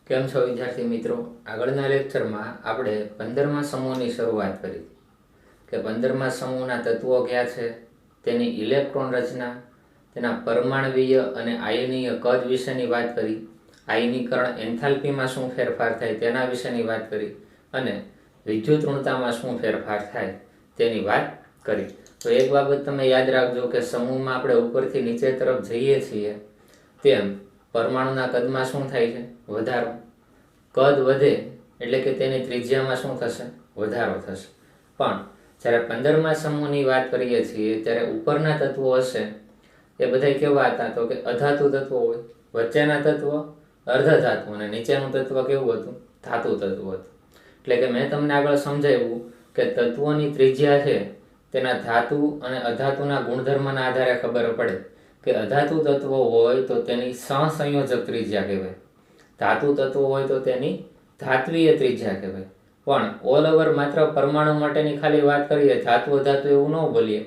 કેમ છો વિદ્યાર્થી મિત્રો? આગળના લેક્ચરમાં આપણે 15મા સમૂહની શરૂઆત કરી કે 15મા સમૂહના તત્વો કયા છે, તેની ઇલેક્ટ્રોન રચના, તેના પરમાણવીય અને આયનીય કદ વિશેની વાત કરી, આયનીકરણ એન્થાલ્પીમાં શું ફેરફાર થાય તેના વિશેની વાત કરી અને વિદ્યુત ઋણતામાં શું ફેરફાર થાય તેની વાત કરી. તો એક બાબત તમે યાદ રાખજો કે સમૂહમાં આપણે ઉપરથી નીચે તરફ જઈએ છીએ તેમ પરમાણુના કદમાં શું થાય છે? વધારો. કદ વધે એટલે કે તેની ત્રિજ્યામાં શું થશે? વધારો થશે. પણ જ્યારે 15મા સમૂહની વાત કરીએ છીએ ત્યારે ઉપરના તત્વો હશે એ બધા કેવા હતા? તો કે અધાતુ તત્વો હોય, વચ્ચેના તત્વો અર્ધ ધાતુ અને નીચેનું તત્વ કેવું હતું? ધાતુ તત્વ હતું. એટલે કે મેં તમને આગળ સમજાવ્યું કે તત્વોની ત્રિજ્યા છે તેના ધાતુ અને અધાતુના ગુણધર્મના આધારે ખબર પડે કે અધાતુ તત્વો હોય તો તેની સહસંયોજક ત્રિજ્યા કહેવાય, ધાતુ તત્વો હોય તો તેની ધાત્વીય ત્રિજ્યા કહેવાય. પણ ઓલ ઓવર માત્ર પરમાણુ માટેની ખાલી વાત કરીએ, ધાતુ અધાતુ એવું ન બોલીએ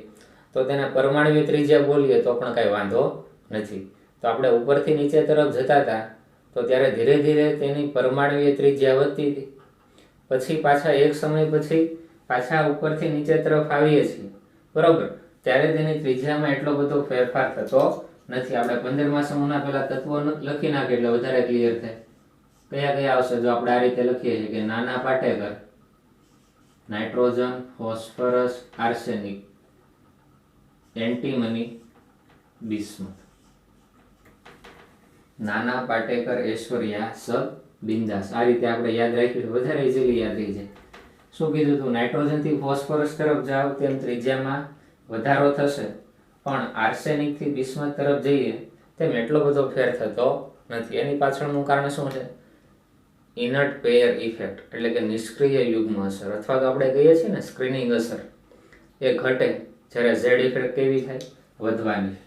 તો તેને પરમાણુય ત્રિજ્યા બોલીએ તો પણ કાંઈ વાંધો નથી. તો આપણે ઉપરથી નીચે તરફ જતા હતા તો ત્યારે ધીરે ધીરે તેની પરમાણુય ત્રિજ્યા વધતી હતી. પછી પાછા એક સમય પછી પાછા ઉપરથી નીચે તરફ આવીએ છીએ, બરોબર, ત્યારે તેની ત્રિજ્યામાં એટલો બધો ફેરફાર થતો નથી. આપણે 15મા સમૂહના પેલા તત્વો લખી નાખીએ એટલે વધારે ક્લિયર થાય. કયા કયા આવશે? જો આપણે આ રીતે લખીએ છીએ કે Nana Patekar nitrogen, phosphorus, arsenic, antimony, bismuth. Nana Patekar, Aishwarya, સબ, બિંદાસ. આ રીતે આપણે યાદ રાખ્યું વધારે ઇઝીલી યાદ રહી જાય. શું કીધું હતું? નાઇટ્રોજન થી ફોસ્ફરસ તરફ જાવ તેમ ત્રિજ્યામાં વધારો થશે, પણ આર્સેનિક થી બિસ્મથ તરફ જઈએ તેમ એટલો બધો ફેર થતો નથી. એની પાછળનું કારણ શું છે? ઇનર્ટ પેયર ઇફેક્ટ, એટલે કે નિષ્ક્રિય યુગ્મ અસર, અથવા તો આપણે કહીએ છીએ ને સ્ક્રીનિંગ અસર, એ ઘટે જ્યારે ઝેડ ઇફેક્ટ કેવી થાય? વધવાની.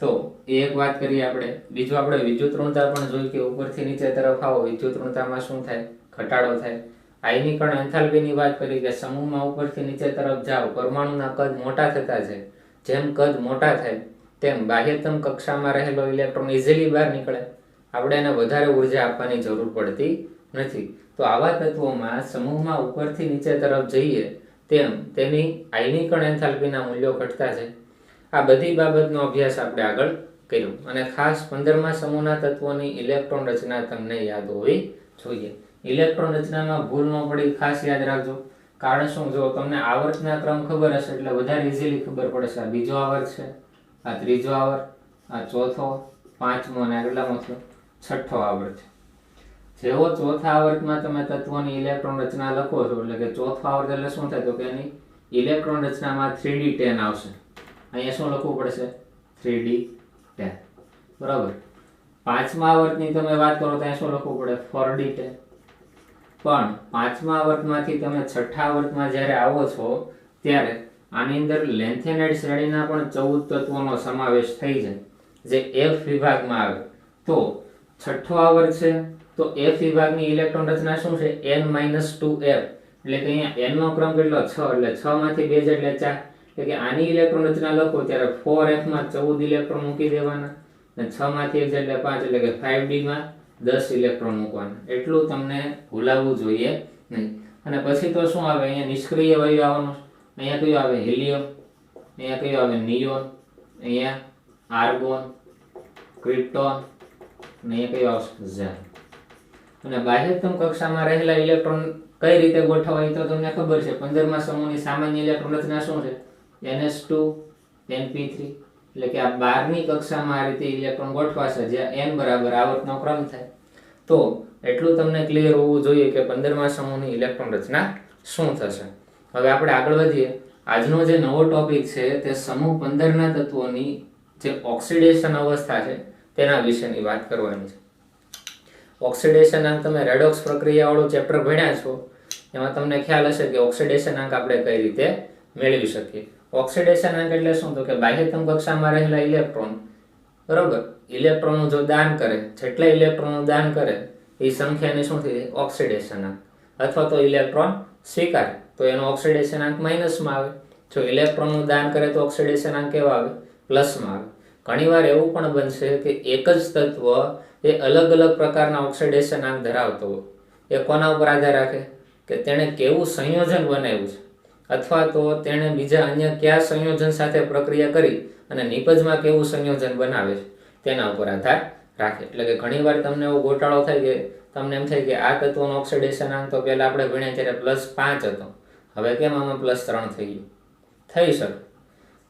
તો એક વાત કરીએ આપણે. બીજું આપણે વિદ્યુત ઋણતા પણ જોયું કે ઉપરથી નીચે તરફ આવો વિદ્યુત ઋણતામાં શું થાય? ઘટાડો થાય. આયનીકરણ એન્થાલ્પીની વાત કરી કે સમૂહમાં ઉપરથી નીચે તરફ જાઓ પરમાણુના કદ મોટા થતા છે, જેમ કદ મોટા થાય તેમ બાહ્યતમ કક્ષામાં રહેલો ઇલેક્ટ્રોન ઇઝીલી બહાર નીકળે, આપણે એને વધારે ઉર્જા આપવાની જરૂર પડતી નથી. તો આવા તત્વોમાં સમૂહમાં ઉપરથી નીચે તરફ જઈએ તેમ તેની આયનીકરણ એન્થાલ્પીના મૂલ્યો ઘટતા છે. આ બધી બાબતનો અભ્યાસ આપણે આગળ કર્યો અને ખાસ 15મા સમૂહના તત્વોની ઇલેક્ટ્રોન રચના તમને યાદ હોવી જોઈએ. ઇલેક્ટ્રોન રચનામાં ભૂલ ન પડી ખાસ યાદ રાખજો. કારણ શું? જો તમને આવર્તના ક્રમ ખબર હશે એટલે વધારે ઇઝીલી ખબર પડશે. આ બીજો આવર્ત છે, આ ત્રીજો આવર્ત, આ ચોથો, પાંચમો અને આગળનો છઠ્ઠો આવર્ત છે. જેવો ચોથા આવર્તમાં તમે તત્વોની ઇલેક્ટ્રોન રચના લખો છો એટલે કે ચોથો આવર્ત એટલે શું થાય? તો કે એની ઇલેક્ટ્રોન રચનામાં 3d10 આવશે. અહીંયા શું લખવું પડશે? 3d10, બરાબર. પાંચમા આવર્તની તમે વાત કરો તો અહીંયા શું લખવું પડે? 4d10. પણ પાંચમા આવર્તમાંથી તમે છઠ્ઠા આવર્તમાં જ્યારે આવો છો ત્યારે આની અંદર લેન્થેનાઇડ શ્રેણીના પણ 14 તત્વોનો સમાવેશ થઈ જાય જે F વિભાગમાં આવે. તો છઠ્ઠો આવર્ત છે તો F વિભાગની ઇલેક્ટ્રોન રચના શું છે? n-2f, એટલે કે અહીંયા n નો ક્રમ કેટલો? 6, એટલે 6 માંથી 2 એટલે 4. એટલે કે આની ઇલેક્ટ્રોન રચના લખો ત્યારે 4f માં 14 ઇલેક્ટ્રોન મૂકી દેવાના અને 6 માંથી 1 એટલે 5, એટલે કે 5d માં 10 ઇલેક્ટ્રોન મૂકવાના. એટલું તમને ભૂલાવવું જોઈએ નહીં. અને પછી તો શું આવે? અહીંયા નિષ્ક્રિય વાયુ આવવાનો. અહીંયા કયું આવે? હિલિયમ. અહીંયા કયું આવે? નિયોન. અહીંયા આર્ગોન, ક્રિપ્ટોન અને અહીંયા કયું આવશે? ઝેન. અને બાહ્યતમ કક્ષામાં રહેલા ઇલેક્ટ્રોન કઈ રીતે ગોઠવાય તો તમને ખબર છે. 15મા સમૂહની સામાન્ય ઇલેક્ટ્રોન રચના શું છે? ns2 np3, એટલે કે આ 12મી કક્ષામાં આ રીતે ઇલેક્ટ્રોન ગોઠવાશે જ્યાં n બરાબર આવર્તનો ક્રમ થાય. તો એટલું તમને ક્લિયર હોવું જોઈએ કે 15મા સમૂહની ઇલેક્ટ્રોન રચના શું થશે. હવે આપણે આગળ વધીએ. આજનો જે નવો ટોપિક છે તે સમૂહ 15ના તત્વોની જે ઓક્સિડેશન અવસ્થા છે તેના વિશેની વાત કરવાની છે. ઓક્સિડેશન આંક તમે રેડોક્સ પ્રક્રિયાવાળું ચેપ્ટર ભણ્યા છો, એમાં તમને ખ્યાલ હશે કે ઓક્સિડેશન આંક આપણે કઈ રીતે મેળવી શકીએ. ઓક્સિડેશન આંક એટલે શું? તો કે બાહ્યતમ કક્ષામાં રહેલા ઇલેક્ટ્રોન, બરોબર, ઇલેક્ટ્રોનનું જો દાન કરે, જેટલા ઇલેક્ટ્રોનનું દાન કરે એ સંખ્યાને શું થઈ જાય? ઓક્સિડેશન આંક. અથવા તો ઇલેક્ટ્રોન સ્વીકારે તો એનો ઓક્સિડેશન આંક માઇનસમાં આવે. જો ઇલેક્ટ્રોનનું દાન કરે તો ઓક્સિડેશન આંક કેવો આવે? પ્લસમાં આવે. ઘણીવાર એવું પણ બનશે કે એક જ તત્વ એ અલગ અલગ પ્રકારના ઓક્સિડેશન આંક ધરાવતો હોય. એ કોના ઉપર આધાર રાખે કે તેણે કેવું સંયોજન બનાવ્યું છે, અથવા તો તેણે બીજા અન્ય કયા સંયોજન સાથે પ્રક્રિયા કરી અને નિપજમાં કેવું સંયોજન બનાવે છે તેના ઉપર આધાર રાખે. એટલે કે ઘણીવાર તમને એવો ગોટાળો થાય કે તમને એમ થાય કે આ તત્વનો ઓક્સિડેશન આંક તો પહેલાં આપણે ભણ્યા ત્યારે +5 હતો, હવે કેમ આમાં +3 થઈ ગયું? થઈ શકે.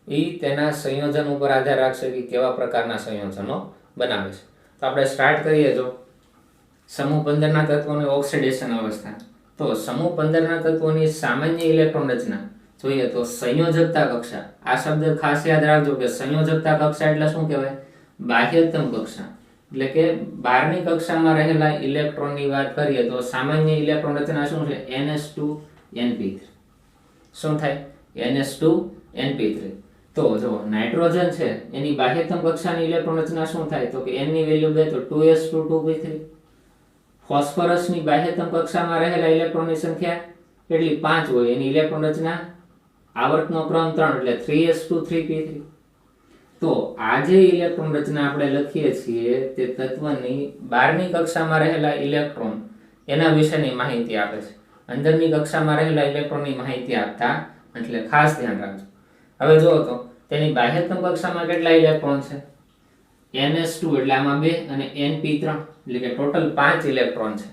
એ તેના સંયોજન ઉપર આધાર રાખશે કે કેવા પ્રકારના સંયોજનો બનાવે છે. તો આપણે સ્ટાર્ટ કરીએ. જો સમૂહ 15ના તત્વોની ઓક્સિડેશન અવસ્થા, તો સમૂહ 15ના તત્વોની સામાન્ય ઇલેક્ટ્રોન રચના જોઈએ તો સંયોજકતા કક્ષા. આ શબ્દ ખાસ યાદ રાખજો કે સંયોજકતા કક્ષા એટલે શું કહેવાય? બાહ્યતમ કક્ષા. એટલે કે બહારની કક્ષામાં રહેલા ઇલેક્ટ્રોનની વાત કરીએ તો સામાન્ય ઇલેક્ટ્રોન રચના શું છે? NH2np3. શું થાય? NH2np3. તો જો નાઇટ્રોજન છે એની બાહ્યતમ કક્ષાની ઇલેક્ટ્રોન રચના શું થાય? તો કે n ની વેલ્યુ 2 તો 2s2 2p3. ફોસ્ફરસની બાહ્યતમ કક્ષામાં રહેલા ઇલેક્ટ્રોનની સંખ્યા કેટલી? 5 હોય. એની ઇલેક્ટ્રોન રચના આવર્તનો ક્રમ 3 એટલે 3s2 3p3. તો આ જે ઇલેક્ટ્રોન રચના આપણે લખીએ છીએ તે તત્વની બહારની કક્ષામાં રહેલા ઇલેક્ટ્રોન એના વિશેની માહિતી આપે છે. અંદરની કક્ષામાં રહેલા ઇલેક્ટ્રોનની માહિતી આપતા એટલે ખાસ ધ્યાન રાખજો. હવે જુઓ તો તેની બાહ્યતમ કક્ષામાં કેટલા ઇલેક્ટ્રોન છે? NH2 એટલે આમાં 2 અને np3 એટલે કે ટોટલ 5 ઇલેક્ટ્રોન છે.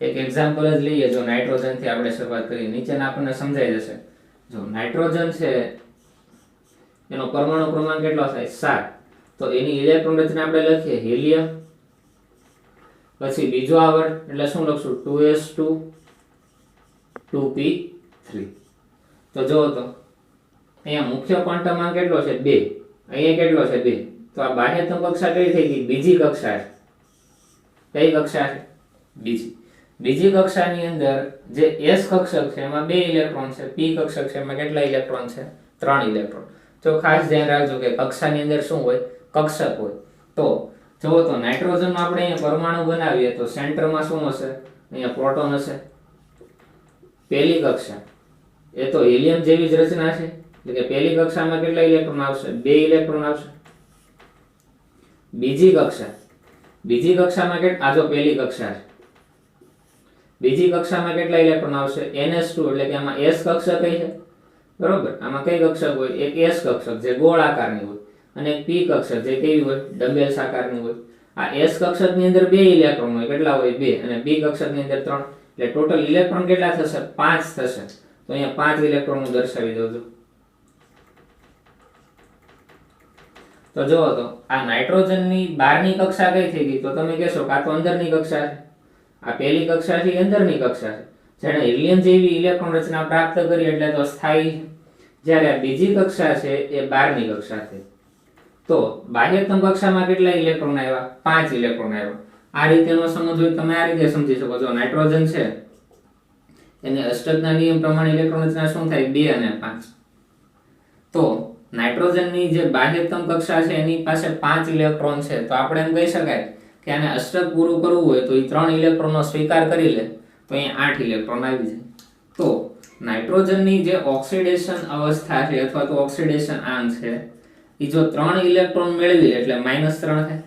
એક એક્ઝામ્પલ જ લઈએ. જો નાઇટ્રોજન થી આપણે શરૂઆત કરીએ, નીચેના આપણને સમજાઈ જશે. જો નાઇટ્રોજન છે એનો પરમાણુ ક્રમાંક કેટલો થાય? 7. તો એની ઇલેક્ટ્રોન રચના આપણે લખીએ હિલિયમ, પછી બીજો આવર્ત એટલે શું લખશું? 2s2 2p3. તો જો તો અહીંયા મુખ્ય ક્વોન્ટમ કેટલો છે? 2. અહીંયા કેટલો છે? 2. તો આ બાહ્યતમ કક્ષા કઈ થઈ ગઈ? બીજી કક્ષા છે. કઈ કક્ષા છે? બીજી. બીજી કક્ષાની અંદર જે s કક્ષક છે એમાં 2 ઇલેક્ટ્રોન છે, p કક્ષક છે એમાં કેટલા ઇલેક્ટ્રોન છે? 3 ઇલેક્ટ્રોન. તો ખાસ ધ્યાન રાખજો કે કક્ષાની અંદર શું હોય? કક્ષક હોય. તો જુઓ તો નાઇટ્રોજનનો આપણે અહીંયા પરમાણુ બનાવીએ તો સેન્ટરમાં શું હશે? અહીંયા પ્રોટોન હશે. પહેલી કક્ષા એ તો હિલિયમ જેવી જ રચના છે. એટલે કે પહેલી કક્ષામાં કેટલા ઇલેક્ટ્રોન આવશે? 2 ઇલેક્ટ્રોન આવશે. બીજી કક્ષામાં આ જો પહેલી કક્ષા છે. બીજી કક્ષામાં કેટલા ઇલેક્ટ્રોન આવશે? NH2 એટલે કે આમાં s કક્ષક કઈ છે? બરોબર. આમાં કઈ કક્ષક હોય? એક s કક્ષક જે ગોળ આકારની હોય અને એક p કક્ષક જે કેવી હોય? ડબેલ્સ આકારની હોય. આ s કક્ષકની અંદર 2 ઇલેક્ટ્રોન હોય. કેટલા હોય? 2. અને p કક્ષકની અંદર 3. એટલે ટોટલ ઇલેક્ટ્રોન કેટલા થશે? 5 થશે. તો અહીંયા 5 ઇલેક્ટ્રોન હું દર્શાવી દઉં છું. તો જુઓ તો આ નાઇટ્રોજનની બહારની કક્ષા કઈ થઈ ગઈ? તો તમે કહેશો કે આ તો અંદરની કક્ષા છે. આ પહેલી કક્ષા છે, અંદરની કક્ષા છે. જેણે હિલિયમ જેવી ઇલેક્ટ્રોન રચના પ્રાપ્ત કરી એટલે તો સ્થાયી છે. જ્યારે આ બીજી કક્ષા છે એ બહારની કક્ષા છે. તો બાહ્યતમ કક્ષામાં કેટલા ઇલેક્ટ્રોન આવ્યા? 5 ઇલેક્ટ્રોન આવ્યા. આ રીતેનો સમજ તમે આ રીતે સમજી શકો છો. નાઇટ્રોજન છે એને અષ્ટકના નિયમ પ્રમાણે ઇલેક્ટ્રોન રચના શું થાય? 2 અને 5. તો નાઇટ્રોજનની જે બાહ્યતમ કક્ષા છે એની પાસે 5 ઇલેક્ટ્રોન છે. તો આપણે એમ કહી શકાય કે આને અષ્ટક પૂરું કરવું હોય તો એ 3 ઇલેક્ટ્રોનનો સ્વીકાર કરી લે તો અહીંયા 8 ઇલેક્ટ્રોન આવી જાય. તો નાઇટ્રોજનની જે ઓક્સિડેશન અવસ્થા છે અથવા તો ઓક્સિડેશન આંક છે એ જો 3 ઇલેક્ટ્રોન મેળવી એટલે -3 થાય.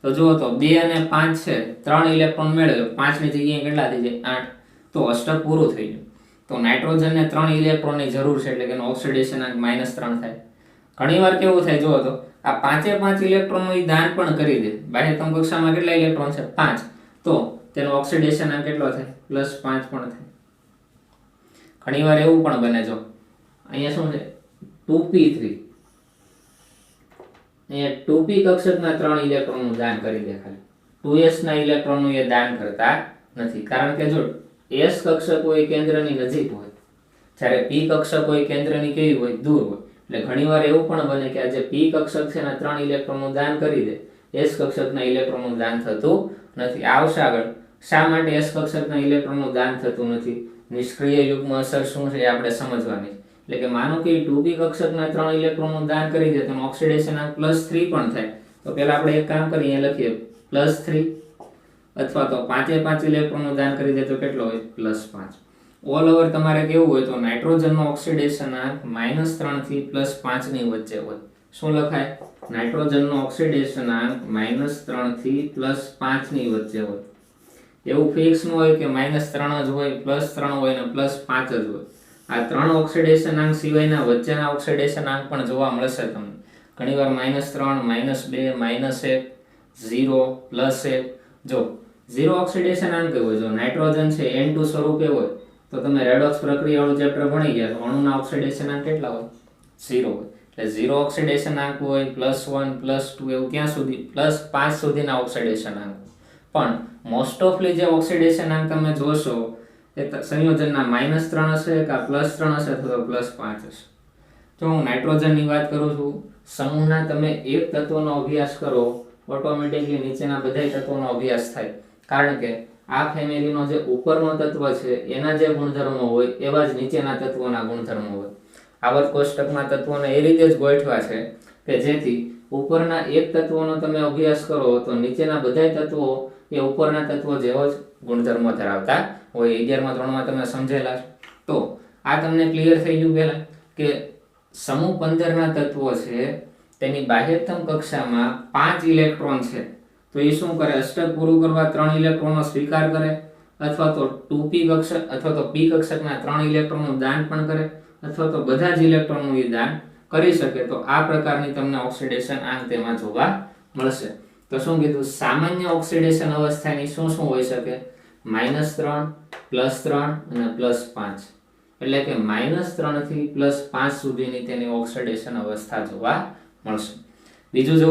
તો જુઓ તો 2 અને 5 છે, 3 ઇલેક્ટ્રોન મેળવે 5 ની જગ્યાએ કેટલા થઈ જાય? 8. તો અષ્ટક પૂરું થઈ ગયું. તો નાઇટ્રોજનને 3 ઇલેક્ટ્રોનની જરૂર છે એટલે કે એનો ઓક્સિડેશન આંક -3 થાય. ઘણીવાર કેવું થાય જુઓ તો આ 5 ઇલેક્ટ્રોનનું દાન પણ કરી દે. બાહ્યતમ કક્ષામાં કેટલા ઇલેક્ટ્રોન છે? 5. તો તેનો ઓક્સિડેશન આંક કેટલો થાય? +5 પણ થાય. ઘણીવાર એવું પણ બને. જો અહીંયા શું છે? 2p3. અહીંયા 2p કક્ષકના 3 ઇલેક્ટ્રોનનું દાન કરી દે. ખાલી 2s ના ઇલેક્ટ્રોનનું એ દાન કરતા નથી. કારણ કે જો s કક્ષક હોય કેન્દ્રની નજીક હોય, જ્યારે p કક્ષક હોય કેન્દ્રની કેવી હોય? દૂર હોય. એટલે ઘણીવાર એવું પણ બને કે આ જે p કક્ષક છે એના 3 ઇલેક્ટ્રોનનું દાન કરી દે, s કક્ષકના ઇલેક્ટ્રોનનું દાન થતું નથી. આવશે આગળ શા માટે s કક્ષકના ઇલેક્ટ્રોનનું દાન થતું નથી. નિષ્ક્રિય યુગ્મ અસર શું છે એ આપણે સમજવાની. એટલે કે માનો કે 2p કક્ષકના 3 ઇલેક્ટ્રોનનું દાન કરી દે તો ઓક્સિડેશન આંક +3 પણ થાય. તો પહેલા આપણે એક કામ કરીએ, અહીંયા લખીએ +3 અથવા તો 5 ઇલેક્ટ્રોનનું દાન કરી દે તો કેટલો હોય? +5. ઓલ ઓવર તમારે કેવું હોય તો નાઇટ્રોજનનો ઓક્સિડેશન આંક -3 થી +5 ની વચ્ચે હોય. શું લખાય? નાઇટ્રોજનનો ઓક્સિડેશનાંક -3 થી +5 ની વચ્ચે હોય. એવું ફિક્સ ન હોય કે -3 જ હોય, +3 હોય ને +5 જ હોય. આ ત્રણ ઓક્સિડેશનાંક સિવાયના વચ્ચેના ઓક્સિડેશનાંક પણ જોવા મળશે તમને. ઘણીવાર -3, -2, -1, 0, +1. જો 0 ઓક્સિડેશનાંક હોય, જો નાઇટ્રોજન છે N2 સ્વરૂપે હોય તો તમે રેડોક્સ પ્રક્રિયાવાળું ચેપ્ટર ભણી ગયા તો અણુના ઓક્સિડેશનાંક કેટલા હોય? 0 હોય. એટલે 0 ઓક્સિડેશનાંક હોય, +1, +2 એવું ક્યાં સુધી? +5 સુધીના ઓક્સિડેશનાંક. પણ મોસ્ટ ઓફલી જે ઓક્સિડેશનાંક તમે જોશો એ સંયોજનના -3 હશે કે +3 હશે અથવા +5 હશે. જો હું નાઇટ્રોજનની વાત કરું છું, સમૂહના તમે એક તત્વનો અભ્યાસ કરો ઓટોમેટિકલી નીચેના બધા તત્વોનો અભ્યાસ થાય. કારણ કે આ ફેમિલીનો જે ઉપરનો તત્વ છે એના જે ગુણધર્મો હોય એવા જ નીચેના તત્વોના ગુણધર્મો હોય. આવર્ત કોષ્ટકમાં તત્વોને એ રીતે જ ગોઠવા છે કે જેથી ઉપરના એક તત્વોનો તમે અભ્યાસ કરો તો નીચેના બધા તત્વો એ ઉપરના તત્વો જેવો જ ગુણધર્મો ધરાવતા હોય. 11મા ધોરણમાં તમે સમજેલા છે. તો આ તમને ક્લિયર થઈ ગયું પહેલા કે સમૂહ 15ના તત્વો છે તેની બાહ્યતમ કક્ષામાં 5 ઇલેક્ટ્રોન છે તો એ શું કરે? અષ્ટક પૂરું કરવા 3 ઇલેક્ટ્રોનનો સ્વીકાર કરે, અથવા તો 2p કક્ષક અથવા તો p કક્ષકના 3 ઇલેક્ટ્રોનનું દાન પણ કરે, અથવા તો બધા જ ઇલેક્ટ્રોનનું એ દાન કરી શકે. તો આ પ્રકારની તમને ઓક્સિડેશન આંક તેમાં જોવા મળશે. તો શું કીધું? સામાન્ય ઓક્સિડેશન અવસ્થાની શું શું હોઈ શકે? -3, +3 અને +5. એટલે કે -3 થી +5 સુધીની તેની ઓક્સિડેશન અવસ્થા જોવા મળશે. બીજું જો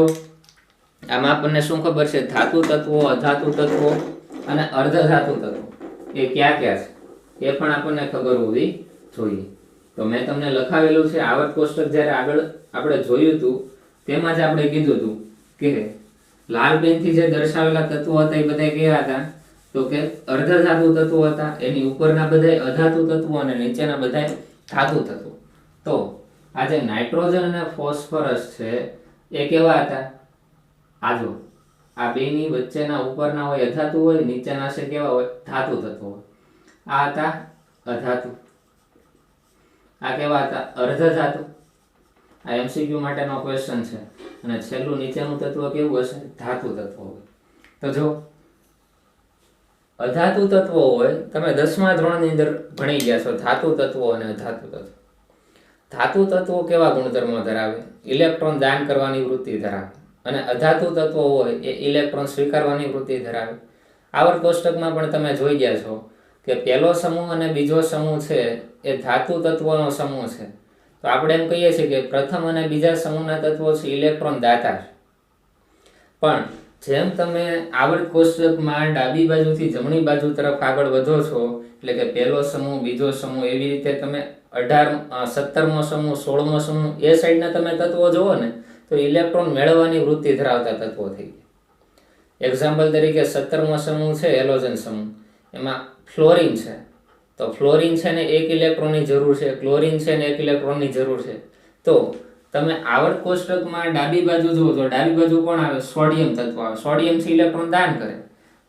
આમાં આપણને શું ખબર છે? ધાતુ તત્વો, અધાતુ તત્વો અને અર્ધધાતુ તત્વો એ ક્યાં ક્યાં છે એ પણ આપણને ખબર હોવી જોઈએ. તો મેં તમને લખાવેલું છે આવર્ત કોષ્ટક. જ્યારે આગળ આપણે જોયું હતું તેમાં જ આપણે કીધું હતું કે લાલ પેનથી જે દર્શાવેલા તત્વો હતા એ બધા કેવા હતા? તો કે અર્ધધાતુ તત્વો હતા. એની ઉપરના બધા અધાતુ તત્વો અને નીચેના બધા ધાતુ તત્વો. તો આ જે નાઇટ્રોજન અને ફોસ્ફરસ છે એ કેવા હતા? આ જો આ બેની વચ્ચેના ઉપરના હોય અધાતુ હોય, નીચેના છે કેવા હોય? ધાતુ તત્વો હોય. આ હતા અધાતુ, આ કેવા હતા? અર્ધધાતુ. આ એમસીક્યુ માટેનો ક્વેશ્ચન છે. અને છેલ્લું નીચેનું તત્વ કેવું હશે? ધાતુ તત્વ હોય. તો જો અધાતુ તત્વો હોય, તમે 10મા ધોરણની અંદર ભણી ગયા છો ધાતુ તત્વો અને અધાતુ તત્વો. ધાતુ તત્વો કેવા ગુણધર્મો ધરાવે? ઇલેક્ટ્રોન દાન કરવાની વૃત્તિ ધરાવે. અને અધાતુ તત્વો હોય એ ઇલેક્ટ્રોન સ્વીકારવાની વૃત્તિ ધરાવે. આવર્ત કોષ્ટકમાં પણ તમે જોઈ ગયા છો કે પહેલો સમૂહ અને બીજો સમૂહ છે એ ધાતુ તત્વોનો સમૂહ છે. તો આપણે એમ કહીએ છીએ કે પ્રથમ અને બીજા સમૂહના તત્વો છે ઇલેક્ટ્રોન દાતા છે. પણ જેમ તમે આવર્ત કોષ્ટકમાં ડાબી બાજુથી જમણી બાજુ તરફ આગળ વધો છો એટલે કે પહેલો સમૂહ, બીજો સમૂહ, એવી રીતે તમે 17મો સમૂહ, 16મો સમૂહ એ સાઈડના તમે તત્વો જોવો ને તો ઇલેક્ટ્રોન મેળવવાની વૃત્તિ ધરાવતા તત્વો થઈ ગયા. એક્ઝામ્પલ તરીકે 17મો સમૂહ છે હેલોજન સમૂહ, એમાં ફ્લોરિન છે. તો ફ્લોરિન છે ને 1 ઇલેક્ટ્રોનની જરૂર છે, ક્લોરિન છે ને 1 ઇલેક્ટ્રોનની જરૂર છે. તો તમે આવર્ત કોષ્ટકમાં ડાબી બાજુ જુઓ તો ડાબી બાજુ કોણ આવે? સોડિયમ તત્વ આવે. સોડિયમ થી ઇલેક્ટ્રોન દાન કરે.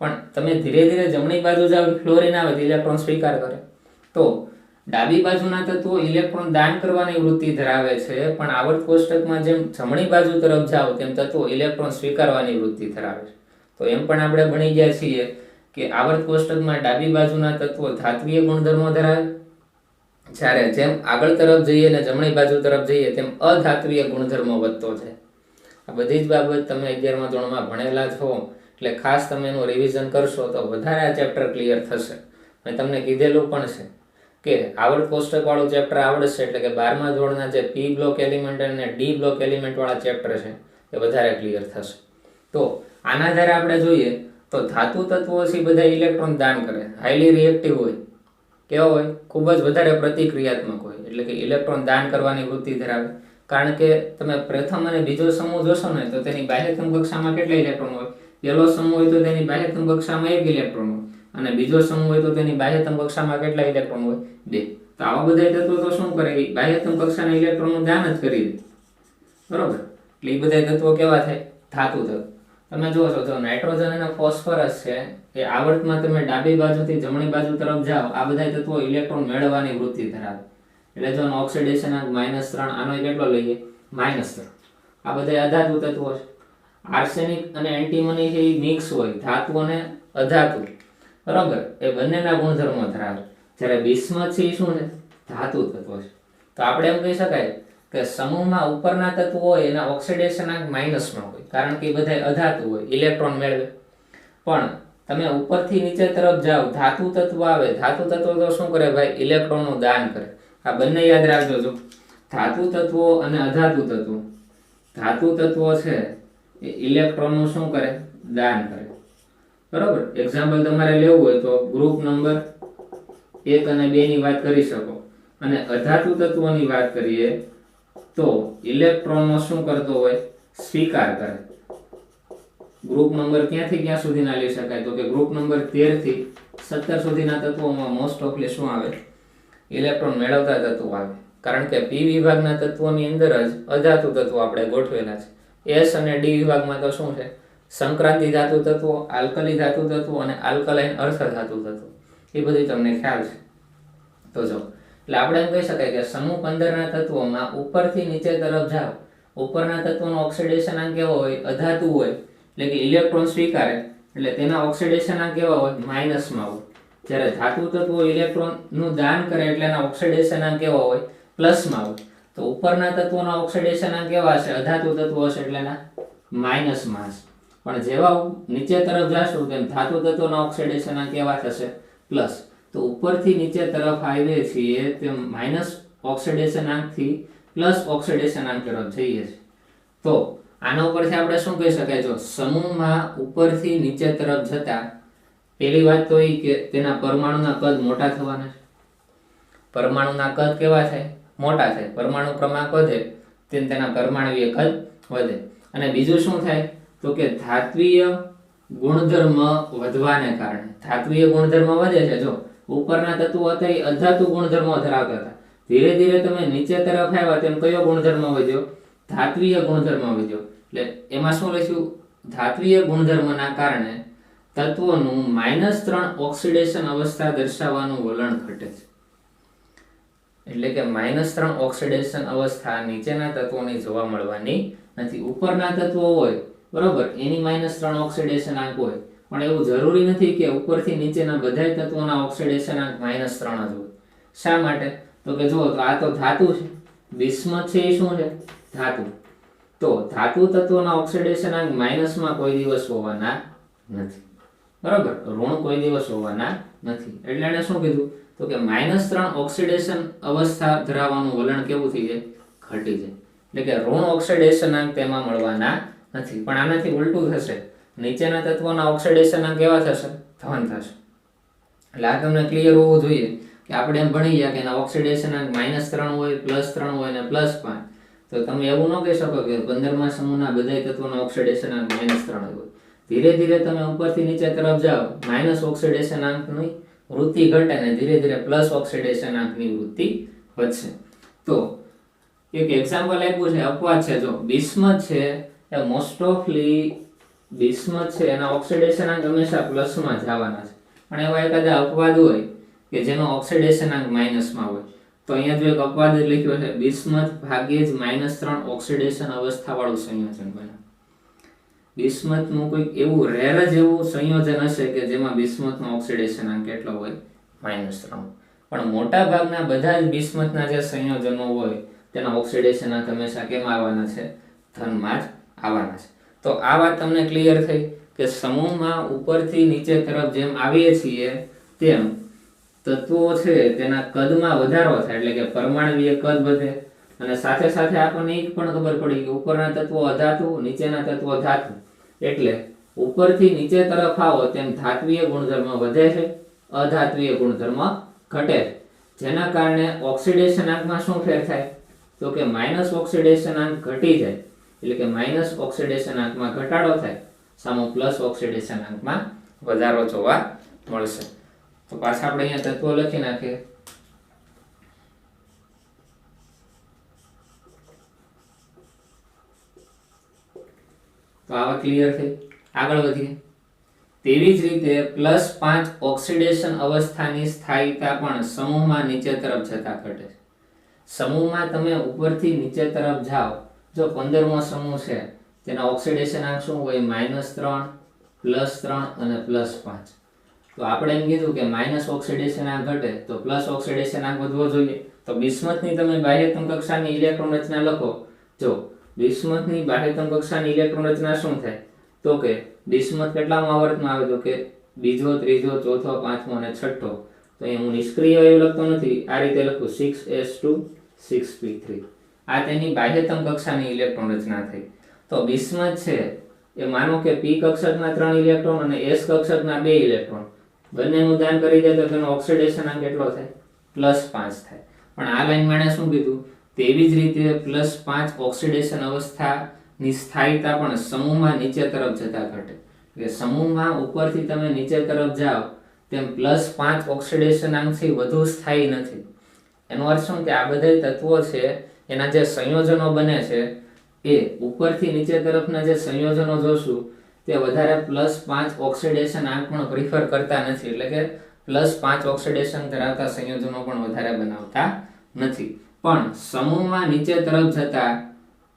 પણ તમે ધીરે ધીરે જમણી બાજુ જાવ ફ્લોરિન આવે તો ઇલેક્ટ્રોન સ્વીકાર કરે. તો ડાબી બાજુના તત્વો ઇલેક્ટ્રોન દાન કરવાની વૃત્તિ ધરાવે છે, પણ આવર્ત કોષ્ટકમાં જેમ જમણી બાજુ તરફ જાઓ તેમ તત્વો ઇલેક્ટ્રોન સ્વીકારવાની વૃત્તિ ધરાવે છે. તો એમ પણ આપણે ભણી ગયા છીએ કે આવર્ત કોષ્ટકમાં ડાબી બાજુના તત્વો ધાત્વીય ગુણધર્મો ધરાવે, જ્યારે જેમ આગળ તરફ જઈએ ને જમણી બાજુ તરફ જઈએ તેમ અધાત્વીય ગુણધર્મો વધતો છે. આ બધી જ બાબત તમે 11મા ધોરણમાં ભણેલા છો એટલે ખાસ તમે એનું રિવિઝન કરશો તો વધારે આ ચેપ્ટર ક્લિયર થશે. અને તમને કીધેલું પણ છે કે આવર્ત કોષ્ટક વાળું ચેપ્ટર આવડશે એટલે કે 12મા ધોરણના જે પી બ્લોક એલિમેન્ટ અને ડી બ્લોક એલિમેન્ટ વાળા ચેપ્ટર છે એ વધારે ક્લિયર થશે. તો આના આધારે આપણે જોઈએ તો ધાતુ તત્વો છે બધા ઇલેક્ટ્રોન દાન કરે, હાઈલી રિએક્ટિવ હોય, કેવા હોય? ખૂબ જ વધારે પ્રતિક્રિયાત્મક હોય. એટલે કે ઇલેક્ટ્રોન દાન કરવાની વૃત્તિ ધરાવે. કારણ કે તમે પ્રથમ અને બીજો સમૂહ જોશો ને તો તેની બાહ્યતમ કક્ષામાં કેટલા ઇલેક્ટ્રોન હોય? પહેલો સમૂહ હોય તો તેની બાહ્યતમ કક્ષામાં 1 ઇલેક્ટ્રોન હોય, અને બીજો સમૂહ હોય તો તેની બાહ્યતમ કક્ષામાં કેટલા ઇલેક્ટ્રોન હોય? 2. તો આવા બધા તત્વો તો શું કરે? બાહ્યતમ કક્ષાના ઇલેક્ટ્રોનનું દાન જ કરી દે. બરોબર? એટલે એ બધા તત્વો કેવા થાય? ધાતુ તત્વો. તમે જુઓ છો જો નાઇટ્રોજન અને ફોસ્ફરસ છે એ આવર્તમાં તમે ડાબી બાજુથી જમણી બાજુ તરફ જાઓ આ બધા તત્વો ઇલેક્ટ્રોન મેળવવાની વૃત્તિ ધરાવે. એટલે જો ઓક્સિડેશન આંક -3, આનો કેટલો લઈએ? -3. આ બધા અધાતુ તત્વો છે. આર્સેનિક અને એન્ટીમની છે એ મિક્સ હોય, ધાતુ અને અધાતુ, બરાબર, એ બંનેના ગુણધર્મો ધરાવે. જ્યારે બિસ્મથ છે એ શું છે? ધાતુ તત્વ છે. તો આપણે એમ કહી શકાય કે સમૂહમાં ઉપરના તત્વો હોય એના ઓક્સિડેશનાંક માઇનસમાં હોય, કારણ કે એ બધા અધાતુ હોય, ઇલેક્ટ્રોન મેળવે. પણ તમે ઉપરથી નીચે તરફ જાઓ, ધાતુ તત્વ આવે, ધાતુ તત્વ તો શું કરે ભાઈ? ઇલેક્ટ્રોનનું દાન કરે. આ બંને યાદ રાખજો. જો ધાતુ તત્વો અને અધાતુ તત્વો, ધાતુ તત્વો છે એ ઇલેક્ટ્રોનનું શું કરે? દાન કરે, બરાબર. એક્ઝામ્પલ તમારે લેવું હોય તો ગ્રુપ નંબર 1 અને 2 ની વાત કરી શકો. અને અધાતુ તત્વોની વાત કરીએ તો ઇલેક્ટ્રોનનો શું કરતો હોય? સ્વીકાર કરે. ગ્રુપ નંબર ક્યાંથી ક્યાં સુધીના લઈ શકાય? તો કે ગ્રુપ નંબર 13 થી 17 સુધીના તત્વોમાં મોસ્ટ ઓફલી શું આવે? ઇલેક્ટ્રોન મેળવતા તત્વો આવે. કારણ કે પી વિભાગના તત્વોની અંદર જ અધાતુ તત્વો આપણે ગોઠવેલા છે. એસ અને ડી વિભાગમાં તો શું છે? સંક્રાંતિ ધાતુ તત્વો, આલ્કલી ધાતુ તત્વો અને આલ્કલાઇન અર્થ ધાતુ તત્વો. એ બધી તમને ખ્યાલ છે. તો જો એટલે આપણે એમ કહી શકાય કે સમૂહ 15 ના તત્વોમાં ઉપરથી નીચે તરફ જાઓ, ઉપરના તત્વોનો ઓક્સિડેશનાંક કેવો હોય? અધાતુ હોય, એટલે કે ઇલેક્ટ્રોન સ્વીકારે, એટલે તેના ઓક્સિડેશનાંક કેવા હોય? માઇનસમાં હોય. જ્યારે ધાતુ તત્વો ઇલેક્ટ્રોનનું દાન કરે એટલે એના ઓક્સિડેશનાંક કેવા હોય? પ્લસમાં હોય. તો ઉપરના તત્વોના ઓક્સિડેશનાંક કેવા હશે? અધાતુ તત્વો હશે એટલે એના માઇનસમાં હશે. પણ જેવા નીચે તરફ જાશું તેમ ધાતુ તત્વોના ઓક્સિડેશનાંક કેવા થશે? પ્લસ. તો ઉપરથી નીચે તરફ આવીએ છીએ તેમ માઇનસ ઓક્સિડેશનાંકથી પ્લસ ઓક્સિડેશનાંક તરફ જઈએ છીએ. તો આના ઉપરથી આપણે શું કહી શકાય? જો સમૂહમાં ઉપરથી નીચે તરફ જતા પહેલી વાત તો એ કે તેના પરમાણુના કદ મોટા થવાના છે. પરમાણુના કદ કેવા થાય? મોટા થાય. પરમાણુ ક્રમાંક વધે તેમ તેના પરમાણુય કદ વધે. અને બીજું શું થાય? તો કે ધાત્વિય ગુણધર્મ વધવાને કારણે, ધાત્વિય ગુણધર્મ વધે છે. જો ઉપરના તત્વો હતા એ અધાતુ ગુણધર્મો ધરાવતા હતા, ધીરે ધીરે તમે નીચે તરફ આવ્યા તેમ કયો ગુણધર્મ વધ્યો? ધાત્વિય ગુણધર્મ વધ્યો. એટલે એમાં શું લખ્યું? ધાત્વિય ગુણધર્મના કારણે તત્વોનું -3 ઓક્સિડેશન અવસ્થા દર્શાવવાનું વલણ ઘટે છે. એટલે કે -3 ઓક્સિડેશન અવસ્થા નીચેના તત્વોની જોવા મળવાની નથી. ઉપરના તત્વો હોય, બરોબર, એની -3 ઓક્સિડેશનાંક હોય, પણ એવું જરૂરી નથી કે ઉપરથી નીચેના બધા તત્વોના ઓક્સિડેશનાંક -3 જ હોય. શા માટે? તો કે જો તો આ તો ધાતુ છે, બિસ્મથ છે એ શું છે? ધાતુ. તો ધાતુ તત્વોના ઓક્સિડેશનાંક માઇનસમાં કોઈ દિવસ હોવાના નથી, બરાબર, ઋણ કોઈ દિવસ હોવાના નથી. એટલે એને શું કીધું? તો કે -3 ઓક્સિડેશન અવસ્થા ધરાવવાનું વલણ કેવું થઈ જાય? ઘટી જાય. એટલે કે ઋણ ઓક્સિડેશનાંક તેમાં મળવાના નથી. પણ આનાથી ઉલટું થશે, નીચેના તત્વોના ઓક્સિડેશનાંક કેવા થશે? ધન થશે. એટલે આ તમને ક્લિયર હોવું જોઈએ કે આપણે એમ ભણી ગયા કે એના ઓક્સિડેશનાંક -3 હોય, +3 હોય અને +5. તો તમે એવું ન કહી શકો કે 15મા સમૂહના બધા તત્વોના ઓક્સિડેશનાંક -3 હોય. ધીરે ધીરે તમે ઉપરથી નીચે તરફ જાઓ, માઇનસ ઓક્સિડેશનાંકની વૃત્તિ ઘટે ને ધીરે ધીરે પ્લસ ઓક્સિડેશનાંકની વૃત્તિ વધશે. તો એક એક્ઝામ્પલ આપ્યું છે, અપવાદ છે. જો બિસ્મથ છે એ મોસ્ટ ઓફલી બિસ્મથ છે એના ઓક્સિડેશનાંક હંમેશા પ્લસમાં જવાના છે. પણ એવા એકાદા અપવાદ હોય કે જેનો ઓક્સિડેશનાંક માઇનસમાં હોય. તો અહીંયા જો એક અપવાદ લખ્યો છે, બિસ્મથ ભાગ્યે જ -3 ઓક્સિડેશન અવસ્થા વાળું સંયોજન બને. બિસ્મથનું કોઈક એવું રેર જ એવું સંયોજન હશે કે જેમાં બિસ્મથનો ઓક્સિડેશનાંક કેટલો હોય? -3. પણ મોટા ભાગના બધા જ બિસ્મથના જે સંયોજનો હોય તેના ઓક્સિડેશનાંક હંમેશા કેમ આવવાના છે? ધનમાં જ આવવાના છે. તો આ વાત તમને ક્લિયર થઈ કે સમૂહમાં ઉપરથી નીચે તરફ જેમ આવીએ છીએ તેમ તત્વો છે તેના કદમાં વધારો થાય, એટલે કે પરમાણુય કદ વધે. અને સાથે સાથે આપણને એ પણ ખબર પડી કે ઉપરના તત્વો અધાતુ, નીચેના તત્વો ધાતુ. એટલે ઉપરથી નીચે તરફ આવો તેમ ધાત્વિય ગુણધર્મ વધે છે, અધાત્વિય ગુણધર્મ ઘટે છે. જેના કારણે ઓક્સિડેશનાંકમાં શું ફેર થાય? તો કે માઇનસ ઓક્સિડેશનાંક ઘટી જાય. એટલે કે માઇનસ ઓક્સિડેશનાંકમાં ઘટાડો થાય, સામો પ્લસ ઓક્સિડેશનાંકમાં વધારો જોવા મળશે. તો પાછા આપણે અહીંયા તત્વો લખી નાખીએ. તો આવા ક્લિયર થઈ. આગળ વધીએ. તેવી જ રીતે +5 ઓક્સિડેશન અવસ્થાની સ્થાયીતા પણ સમૂહમાં નીચે તરફ જતા ઘટે છે. સમૂહમાં તમે ઉપરથી નીચે તરફ જાઓ, જો 15મો સમૂહ છે તેના ઓક્સિડેશન આંક શું હોય? -3, +3 અને +5. તો આપણે એમ કીધું કે માઇનસ ઓક્સિડેશન આંક ઘટે તો પ્લસ ઓક્સિડેશન આંક વધવો જોઈએ. તો બિસ્મથની તમે બાહ્યતમ કક્ષાની ઇલેક્ટ્રોન રચના લખો. જો બિસ્મથની બાહ્યતમ કક્ષાની ઇલેક્ટ્રોન રચના શું થાય? તો કે બિસ્મથ કેટલામા આવર્તમાં આવે? તો કે બીજો, ત્રીજો, ચોથો, પાંચમો અને છઠ્ઠો. તો અહીં હું નિષ્ક્રિય વાયુ લખતો નથી, આ રીતે લખું 6s2 6p3. આ તેની બાહ્યતમ કક્ષાની ઇલેક્ટ્રોન રચના થઈ. તો બિસ્મથ છે એ માનો કે p કક્ષકના 3 ઇલેક્ટ્રોન અને s કક્ષકના 2 ઇલેક્ટ્રોન બંનેનું દાન કરી દે તો તેનો ઓક્સિડેશન આંક કેટલો થાય? +5 થાય. પણ આ લાઈનમાં એણે શું કીધું? તેવી જ રીતે +5 ઓક્સિડેશન અવસ્થાની સ્થાયીતા પણ સમૂહમાં નીચે તરફ જતા ઘટે. એટલે સમૂહમાં ઉપરથી તમે નીચે તરફ જાઓ તેમ +5 ઓક્સિડેશન આંકથી વધુ સ્થાયી નથી. એનો અર્થ શું કે આ બધા તત્વો છે એના જે સંયોજનો બને છે એ ઉપરથી નીચે તરફના જે સંયોજનો જોશું તે વધારે +5 ઓક્સિડેશન આંક પણ પ્રિફર કરતા નથી. એટલે કે +5 ઓક્સિડેશન ધરાવતા સંયોજનો પણ વધારે બનાવતા નથી. પણ સમૂહમાં નીચે તરફ જતા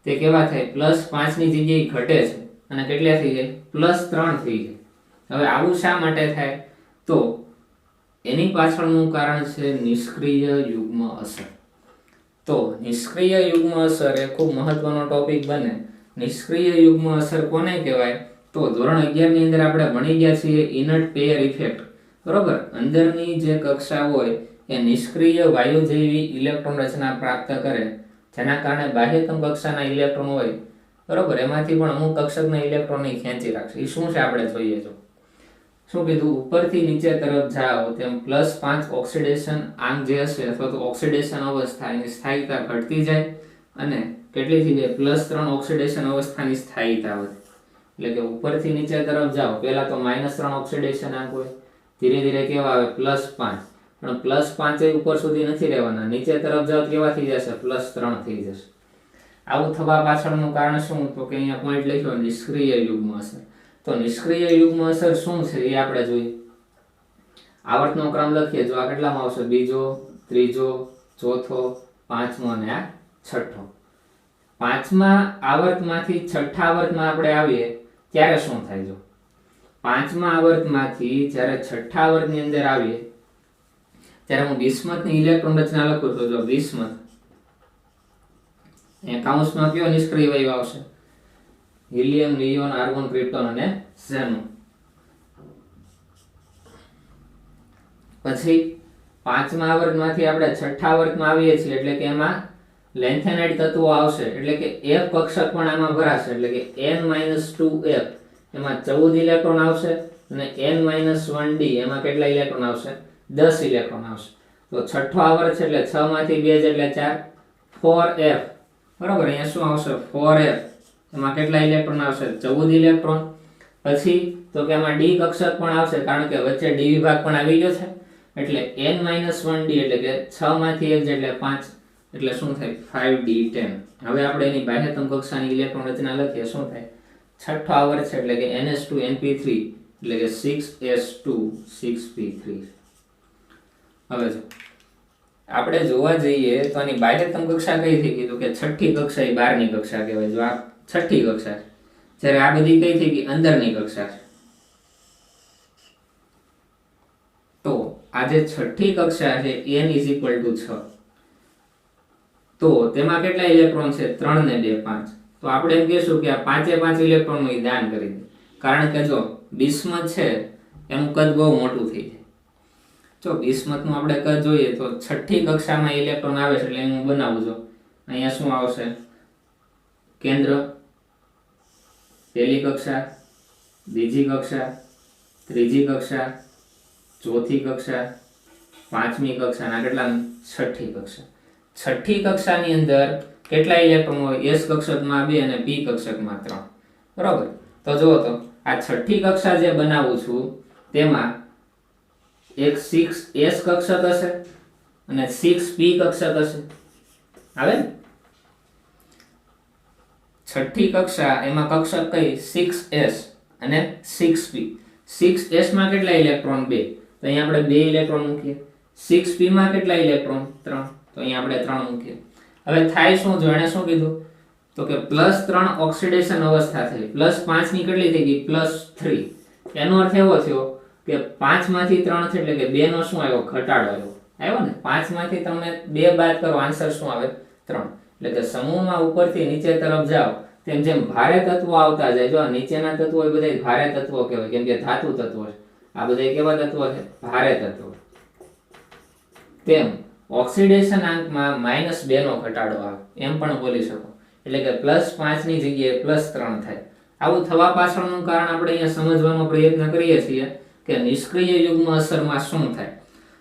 તે કેવા થાય? +5 ની જગ્યાએ ઘટે છે અને કેટલા થઈ જાય? +3 થઈ જાય. હવે આવું શા માટે થાય? તો એની પાછળનું કારણ છે નિષ્ક્રિય યુગ્મ અસર. તો નિષ્ક્રિય યુગ્મ અસર એ ખૂબ મહત્વનો ટોપિક બને. નિષ્ક્રિય યુગ્મ અસર કોને કહેવાય? તો ધોરણ 11 ની અંદર આપણે ભણી ગયા છીએ ઇનર્ટ પેયર ઇફેક્ટ. બરોબર, અંદરની જે કક્ષા હોય એ નિષ્ક્રિય વાયુ જેવી ઇલેક્ટ્રોન રચના પ્રાપ્ત કરે, જેના કારણે બાહ્યતમ કક્ષાના ઇલેક્ટ્રોન હોય બરોબર, એમાંથી પણ અમુક કક્ષકના ઇલેક્ટ્રોન ખેંચી રાખશે. એ શું છે આપણે જોઈએ. જો શું કીધું? ઉપરથી નીચે તરફ જાઓ તેમ +5 ઓક્સિડેશન આંક જે હશે અથવા તો ઓક્સિડેશન અવસ્થા એની સ્થાયીતા ઘટતી જાય અને કેટલી થઈ જાય? +3 ઓક્સિડેશન અવસ્થાની સ્થાયીતા વધે. એટલે કે ઉપરથી નીચે તરફ જાઓ પહેલા તો -3 ઓક્સિડેશન આંક હોય, ધીરે ધીરે કેવા આવે? +5. પણ +5 એ ઉપર સુધી નથી રહેવાના, નીચે તરફ જાઓ કેવા થઈ જશે? +3 થઈ જશે. આવું થવા પાછળનું કારણ શું? તો કે અહીંયા પોઈન્ટ લખ્યો નિષ્ક્રિય યુગ્મ અસર. તો નિષ્ક્રિય યુગ્મ અસર શું છે એ આપણે જોઈએ. આવર્તનો ક્રમ લખીએ. જો આ કેટલામાં આવશે? બીજો, ત્રીજો, ચોથો, પાંચમો અને આ છઠ્ઠો. પાંચમા આવર્તમાંથી છઠ્ઠા આવર્તમાં આપણે આવીએ ત્યારે શું થાય? જો પાંચમા આવર્તમાંથી જ્યારે છઠ્ઠા આવર્તની અંદર આવીએ ત્યારે હું બિસ્મથની ઇલેક્ટ્રોન રચના લખું છું. જો બિસ્મથ એ કાઉન્સમાં કયો નિષ્ક્રિય વાયુ આવશે? હિલિયમ, નિયોન, આર્ગોન, ક્રિપ્ટોન અને ઝેનોન. પછી પાંચમા આવર્તમાંથી આપણે છઠ્ઠા આવર્તમાં આવીએ છીએ એટલે કે એમાં લેન્થેનાઇડ તત્વો આવશે. એટલે કે F કક્ષક પણ આમાં ભરાશે. એટલે કે N-2F એમાં 14 ઇલેક્ટ્રોન આવશે અને N-1D એમાં કેટલા ઇલેક્ટ્રોન આવશે? 10 ઇલેક્ટ્રોન આવશે. તો છઠ્ઠો આવર્ત છે એટલે 6 માંથી 2 એટલે 4, 4F. બરોબર, અહીંયા શું આવશે? 4F એમાં કેટલા ઇલેક્ટ્રોન આવશે? 14 ઇલેક્ટ્રોન. પછી તો કે એમાં D કક્ષક પણ આવશે કારણ કે વચ્ચે D વિભાગ પણ આવી ગયો છે. એટલે N-1D એટલે કે 6 માંથી 1 એટલે 5 એટલે શું થાય? 5D10. હવે આપણે એની બાહ્યતમ કક્ષાની ઇલેક્ટ્રોન રચના લખીએ. શું થાય? છઠ્ઠો આવર્ત છે એટલે કે NH2NP3 એટલે કે 6s2 6p3. હવે જો આપણે જોવા જઈએ તો આની બાહ્યતમ કક્ષા કઈ થઈ ગઈ? તો કે છઠ્ઠી કક્ષા એ બહારની કક્ષા કહેવાય. જો આ છઠ્ઠી કક્ષા છે, જ્યારે આ બધી કઈ થઈ ગઈ? અંદરની કક્ષા છે. તો આ જે છઠ્ઠી કક્ષા છે n=6. તો તેમાં કેટલા ઇલેક્ટ્રોન છે? 3 ને 2 5. તો આપણે એમ કહીશું કે આ 5 ઇલેક્ટ્રોન નું દાન કરી દે. કારણ કે જો બિસ્મથ છે એનું કદ બહુ મોટું થઈ જાય. જો બિસ્મથ નું આપણે કદ જોઈએ તો છઠ્ઠી કક્ષામાં ઇલેક્ટ્રોન આવે છે એટલે હું બનાવું છું. અહીંયા શું આવશે? કેન્દ્ર, પહેલી કક્ષા, બીજી કક્ષા, ત્રીજી કક્ષા, ચોથી કક્ષા, પાંચમી કક્ષા અને કેટલા? છઠ્ઠી કક્ષા. છઠ્ઠી કક્ષાની અંદર કેટલા ઇલેક્ટ્રોન હોય? S કક્ષકમાં 2 અને P કક્ષકમાં 3. બરોબર, તો જુઓ તો આ છઠ્ઠી કક્ષા જે બનાવું છું તેમાં એક 6s કક્ષક હશે અને 6p કક્ષક હશે. આવે ને? છઠ્ઠી કક્ષા એમાં કક્ષક કઈ? 6s અને 6p. 6s માં કેટલા ઇલેક્ટ્રોન? 2. તો અહીંયા આપણે 2 ઇલેક્ટ્રોન મૂકીએ. 6p માં કેટલા ઇલેક્ટ્રોન? 3. તો અહીંયા આપણે 3 મૂકીએ. હવે થાય શું? જો એને શું કીધું? તો કે +3 ઓક્સિડેશન અવસ્થા થઈ, +5 ની કેટલી થઈ ગઈ +3. એનો અર્થ એવો થયો કે 5 માંથી 3 છે એટલે કે 2 નો શું આવ્યો ઘટાડો આવ્યો ને. 5 માંથી તમે 2 બાદ કરો આન્સર શું આવે 3. એટલે કે સમૂહમાં ઉપરથી નીચે તરફ જાઓ તેમ જેમ ભારે તત્વો આવતા જાય, જો આ નીચેના તત્વો એ બધા ભારે તત્વો કહેવાય કેમ કે ધાતુ તત્વો છે. આ બધા કેવા તત્વો છે ભારે તત્વો. તેમ ઓક્સિડેશન આંકમાં -2 નો ઘટાડો આવે એમ પણ બોલી શકો. એટલે કે +5 ની જગ્યાએ +3 થાય. આવું થવા પાછળનું કારણ આપણે અહીંયા સમજવાનો પ્રયત્ન કરીએ છીએ કે નિષ્ક્રિય યુગ્મ અસરમાં શું થાય.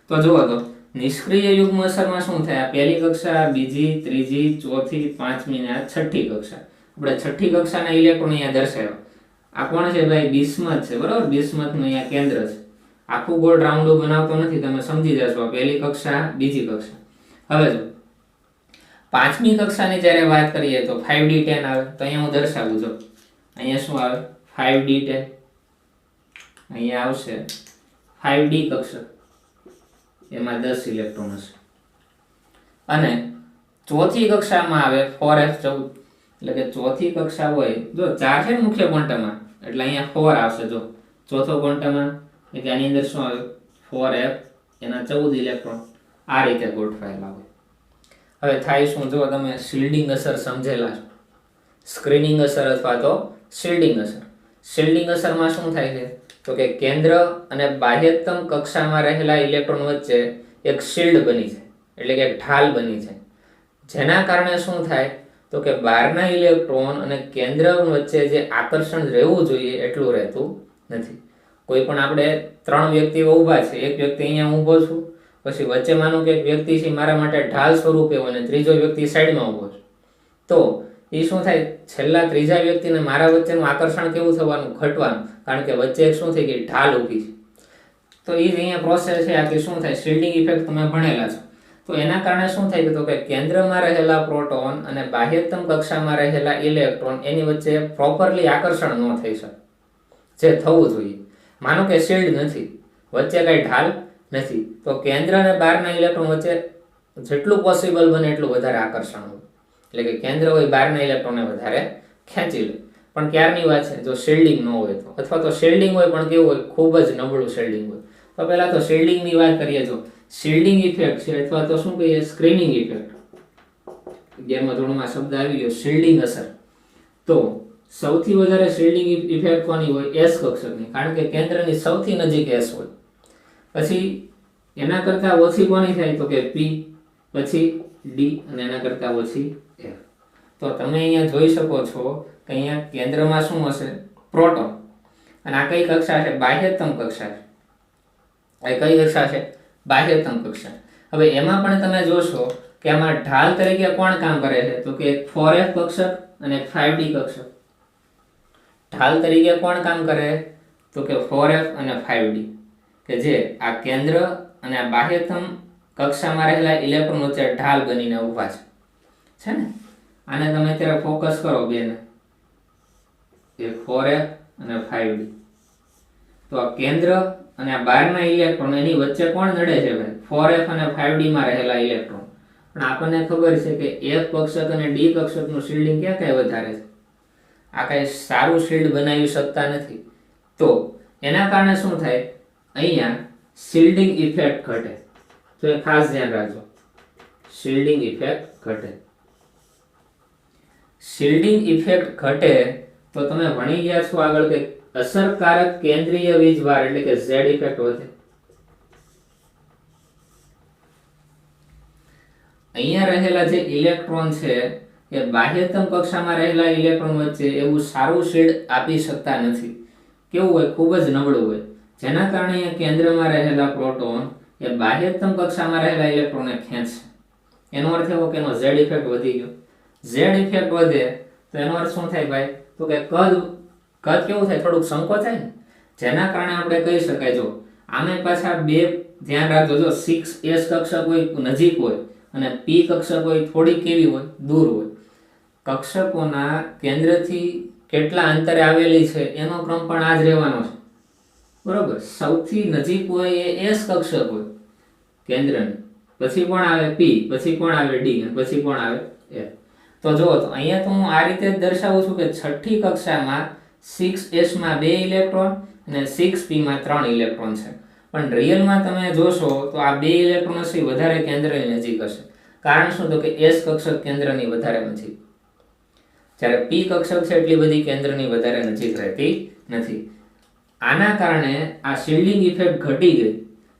તો જુઓ તો નિષ્ક્રિય યુગ્મ અસરમાં શું થાય, આ પહેલી કક્ષા, બીજી, ત્રીજી, ચોથી, પાંચમી ને આ છઠ્ઠી કક્ષા. આપણે છઠ્ઠી કક્ષાના ઇલેક્ટ્રોન અહીંયા દર્શાવ્યો. આ કોણ છે ભાઈ બિસ્મથ છે, બરાબર. બિસ્મથનું અહીંયા કેન્દ્ર છે. આખું ગોળ રાઉન્ડો બનાવતો નથી, તમે સમજી જશો. પહેલી કક્ષા, બીજી કક્ષા. હવે જો પાંચમી કક્ષાની જ્યારે વાત કરીએ તો 5d10 આવે. તો અહીંયા હું દર્શાવું, જો અહીંયા શું આવે 5d10, અહીંયા આવશે 5d કક્ષક, એમાં 10 ઇલેક્ટ્રોન હશે. અને ચોથી કક્ષામાં આવે 4f14. એટલે કે ચોથી કક્ષા હોય, જો 4 છે ને મુખ્ય ક્વોન્ટમમાં, એટલે અહીંયા 4 આવશે. જો ચોથો ક્વોન્ટમમાં એટલે આની અંદર શું આવે 4f, એના 14 ઇલેક્ટ્રોન. આ રીતે ગોઠવાયેલા આવે. હવે થાય શું, જો તમે શિલ્ડિંગ અસર સમજેલા છો, સ્ક્રીનિંગ અસર અથવા તો શિલ્ડિંગ અસર. શિલ્ડિંગ અસરમાં શું થાય છે તો કે કેન્દ્ર અને બાહ્યતમ કક્ષામાં રહેલા ઇલેક્ટ્રોન વચ્ચે એક શિલ્ડ બની છે, એટલે કે એક ઢાલ બની છે. જેના કારણે શું થાય તો કે બહારના ઇલેક્ટ્રોન અને કેન્દ્ર વચ્ચે જે આકર્ષણ રહેવું જોઈએ એટલું રહેતું નથી. કોઈ પણ આપણે 3 વ્યક્તિઓ ઊભા છે, એક વ્યક્તિ અહીંયા ઊભો છું, પછી વચ્ચે માનો કે એક વ્યક્તિ છે મારા માટે ઢાલ સ્વરૂપે હોય અને ત્રીજો વ્યક્તિ સાઈડમાં ઊભો છે, તો એ શું થાય, છેલ્લા ત્રીજા વ્યક્તિને મારા વચ્ચેનું આકર્ષણ કેવું થવાનું, ઘટવાનું. કારણ કે વચ્ચે એક શું થઈ ગઈ ઢાલ ઊભી છે. તો એ જ અહીંયા પ્રોસેસ છે. આ કે શું થાય શિલ્ડિંગ ઇફેક્ટ તમે ભણેલા છો. તો એના કારણે શું થાય તો કે કેન્દ્રમાં રહેલા પ્રોટોન અને બાહ્યતમ કક્ષામાં રહેલા ઇલેક્ટ્રોન એની વચ્ચે પ્રોપરલી આકર્ષણ ન થઈ શકે, જે થવું જોઈએ. માનો કે શિલ્ડ નથી, વચ્ચે કઈ ઢાલ નથી, તો કેન્દ્ર અને બહારના ઇલેક્ટ્રોન વચ્ચે જેટલું પોસિબલ બને એટલું વધારે આકર્ષણ હોય. એટલે કે કેન્દ્ર હોય બહારના ઇલેક્ટ્રોનને વધારે ખેંચી લે. પણ ક્યારની વાત છે, જો શિલ્ડિંગ ન હોય તો, અથવા તો શિલ્ડિંગ હોય પણ કેવું હોય ખૂબ જ નબળું શિલ્ડિંગ હોય. તો પહેલા તો શિલ્ડિંગની વાત કરીએ. જો શિલ્ડિંગ ઇફેક્ટ છે અથવા તો શું કહીએ સ્ક્રીનિંગ ઇફેક્ટ, 11મા ધોરણમાં શબ્દ આવી ગયો શિલ્ડિંગ અસર. તો સૌથી વધારે શિલ્ડિંગ ઇફેક્ટ કોની હોય, S કક્ષકની, કારણ કે કેન્દ્રની સૌથી નજીક S હોય. પછી એના કરતા ઓછી કોની થાય તો કે P, પછી D અને એના કરતા ઓછી F. તો તમે અહીંયા જોઈ શકો છો કે અહીંયા કેન્દ્રમાં શું હશે પ્રોટોન, અને આ કઈ કક્ષા છે બાહ્યતમ કક્ષા છે. આ કઈ કક્ષા છે બાહ્યતમ કક્ષા. હવે એમાં પણ તમે જોશો કે આમાં ઢાલ તરીકે કોણ કામ કરે છે તો કે 4f કક્ષક અને 5d કક્ષક. ઢાલ તરીકે કોણ કામ કરે તો કે 4f અને 5d, કે જે આ કેન્દ્ર અને આ બાહ્યતમ કક્ષામાં રહેલા ઇલેક્ટ્રોન વચ્ચે ઢાલ બનીને ઊભા છે ને. આને તમે અત્યારે ફોકસ કરો બેને, એ 4f અને 5d. તો આ કેન્દ્ર અને આ બહારના ઇલેક્ટ્રોન એની વચ્ચે કોણ નડે છે ભાઈ 4f અને 5d માં રહેલા ઇલેક્ટ્રોન. પણ આપણને ખબર છે કે f કક્ષક અને d કક્ષકનું શિલ્ડિંગ ક્યાં ક્યાં વધારે છે, આ કઈ સારું શિલ્ડ બનાવી શકતા નથી. તો એના કારણે શું થાય, અહીંયા શિલ્ડિંગ ઇફેક્ટ ઘટે. તો એ ખાસ ધ્યાન રાખજો, શિલ્ડિંગ ઇફેક્ટ ઘટે. શિલ્ડિંગ ઇફેક્ટ ઘટે તો તમે ભણી ગયા છો આગળ કે અસરકારક કેન્દ્રીય વીજભાર એટલે કે Z ઇફેક્ટ વધે. અહીંયા રહેલા જે ઇલેક્ટ્રોન છે એ બાહ્યતમ કક્ષામાં રહેલા ઇલેક્ટ્રોન વચ્ચે એવું સારું શિલ્ડ આપી શકતા નથી. કેવું હોય, ખૂબ જ નબળું હોય. જેના કારણે અહીંયા કેન્દ્રમાં રહેલા પ્રોટોન એ બાહ્યતમ કક્ષામાં રહેલા ઇલેક્ટ્રોનને ખેંચશે. એનો અર્થ એવો કે એનો Z ઇફેક્ટ વધી ગયો. Z ઇફેક્ટ વધે તો એનો અર્થ શું થાય ભાઈ તો કે કદ કેવું થાય, થોડુંક સંકોચાય ને. જેના કારણે આપણે કહી શકાય, જો આમે પાછા બે ધ્યાન રાખજો, જો 6s કક્ષક હોય નજીક હોય અને p કક્ષક હોય થોડી કેવી હોય દૂર હોય. કક્ષકોના કેન્દ્રથી કેટલા અંતરે આવેલી છે એનો ક્રમ પણ આ જ રહેવાનો છે, બરોબર. સૌથી નજીક હોય એ s કક્ષક હોય કેન્દ્રની, પછી કોણ આવે p, પછી કોણ આવે d, પછી કોણ આવે f. તો જુઓ તો અહીંયા તો હું આ રીતે જ દર્શાવું છું કે છઠ્ઠી કક્ષામાં 6s માં 2 ઇલેક્ટ્રોન અને 6p માં 3 ઇલેક્ટ્રોન છે, પણ રિયલમાં તમે જોશો તો આ 2 ઇલેક્ટ્રોન છે વધારે કેન્દ્રની નજીક હશે. કારણ શું? તો કે s કક્ષક કેન્દ્રની વધારે નજીક, જ્યારે p કક્ષક છે એટલી બધી કેન્દ્રની વધારે નજીક રહેતી નથી. આના કારણે આ શિલ્ડિંગ ઇફેક્ટ ઘટી ગઈ.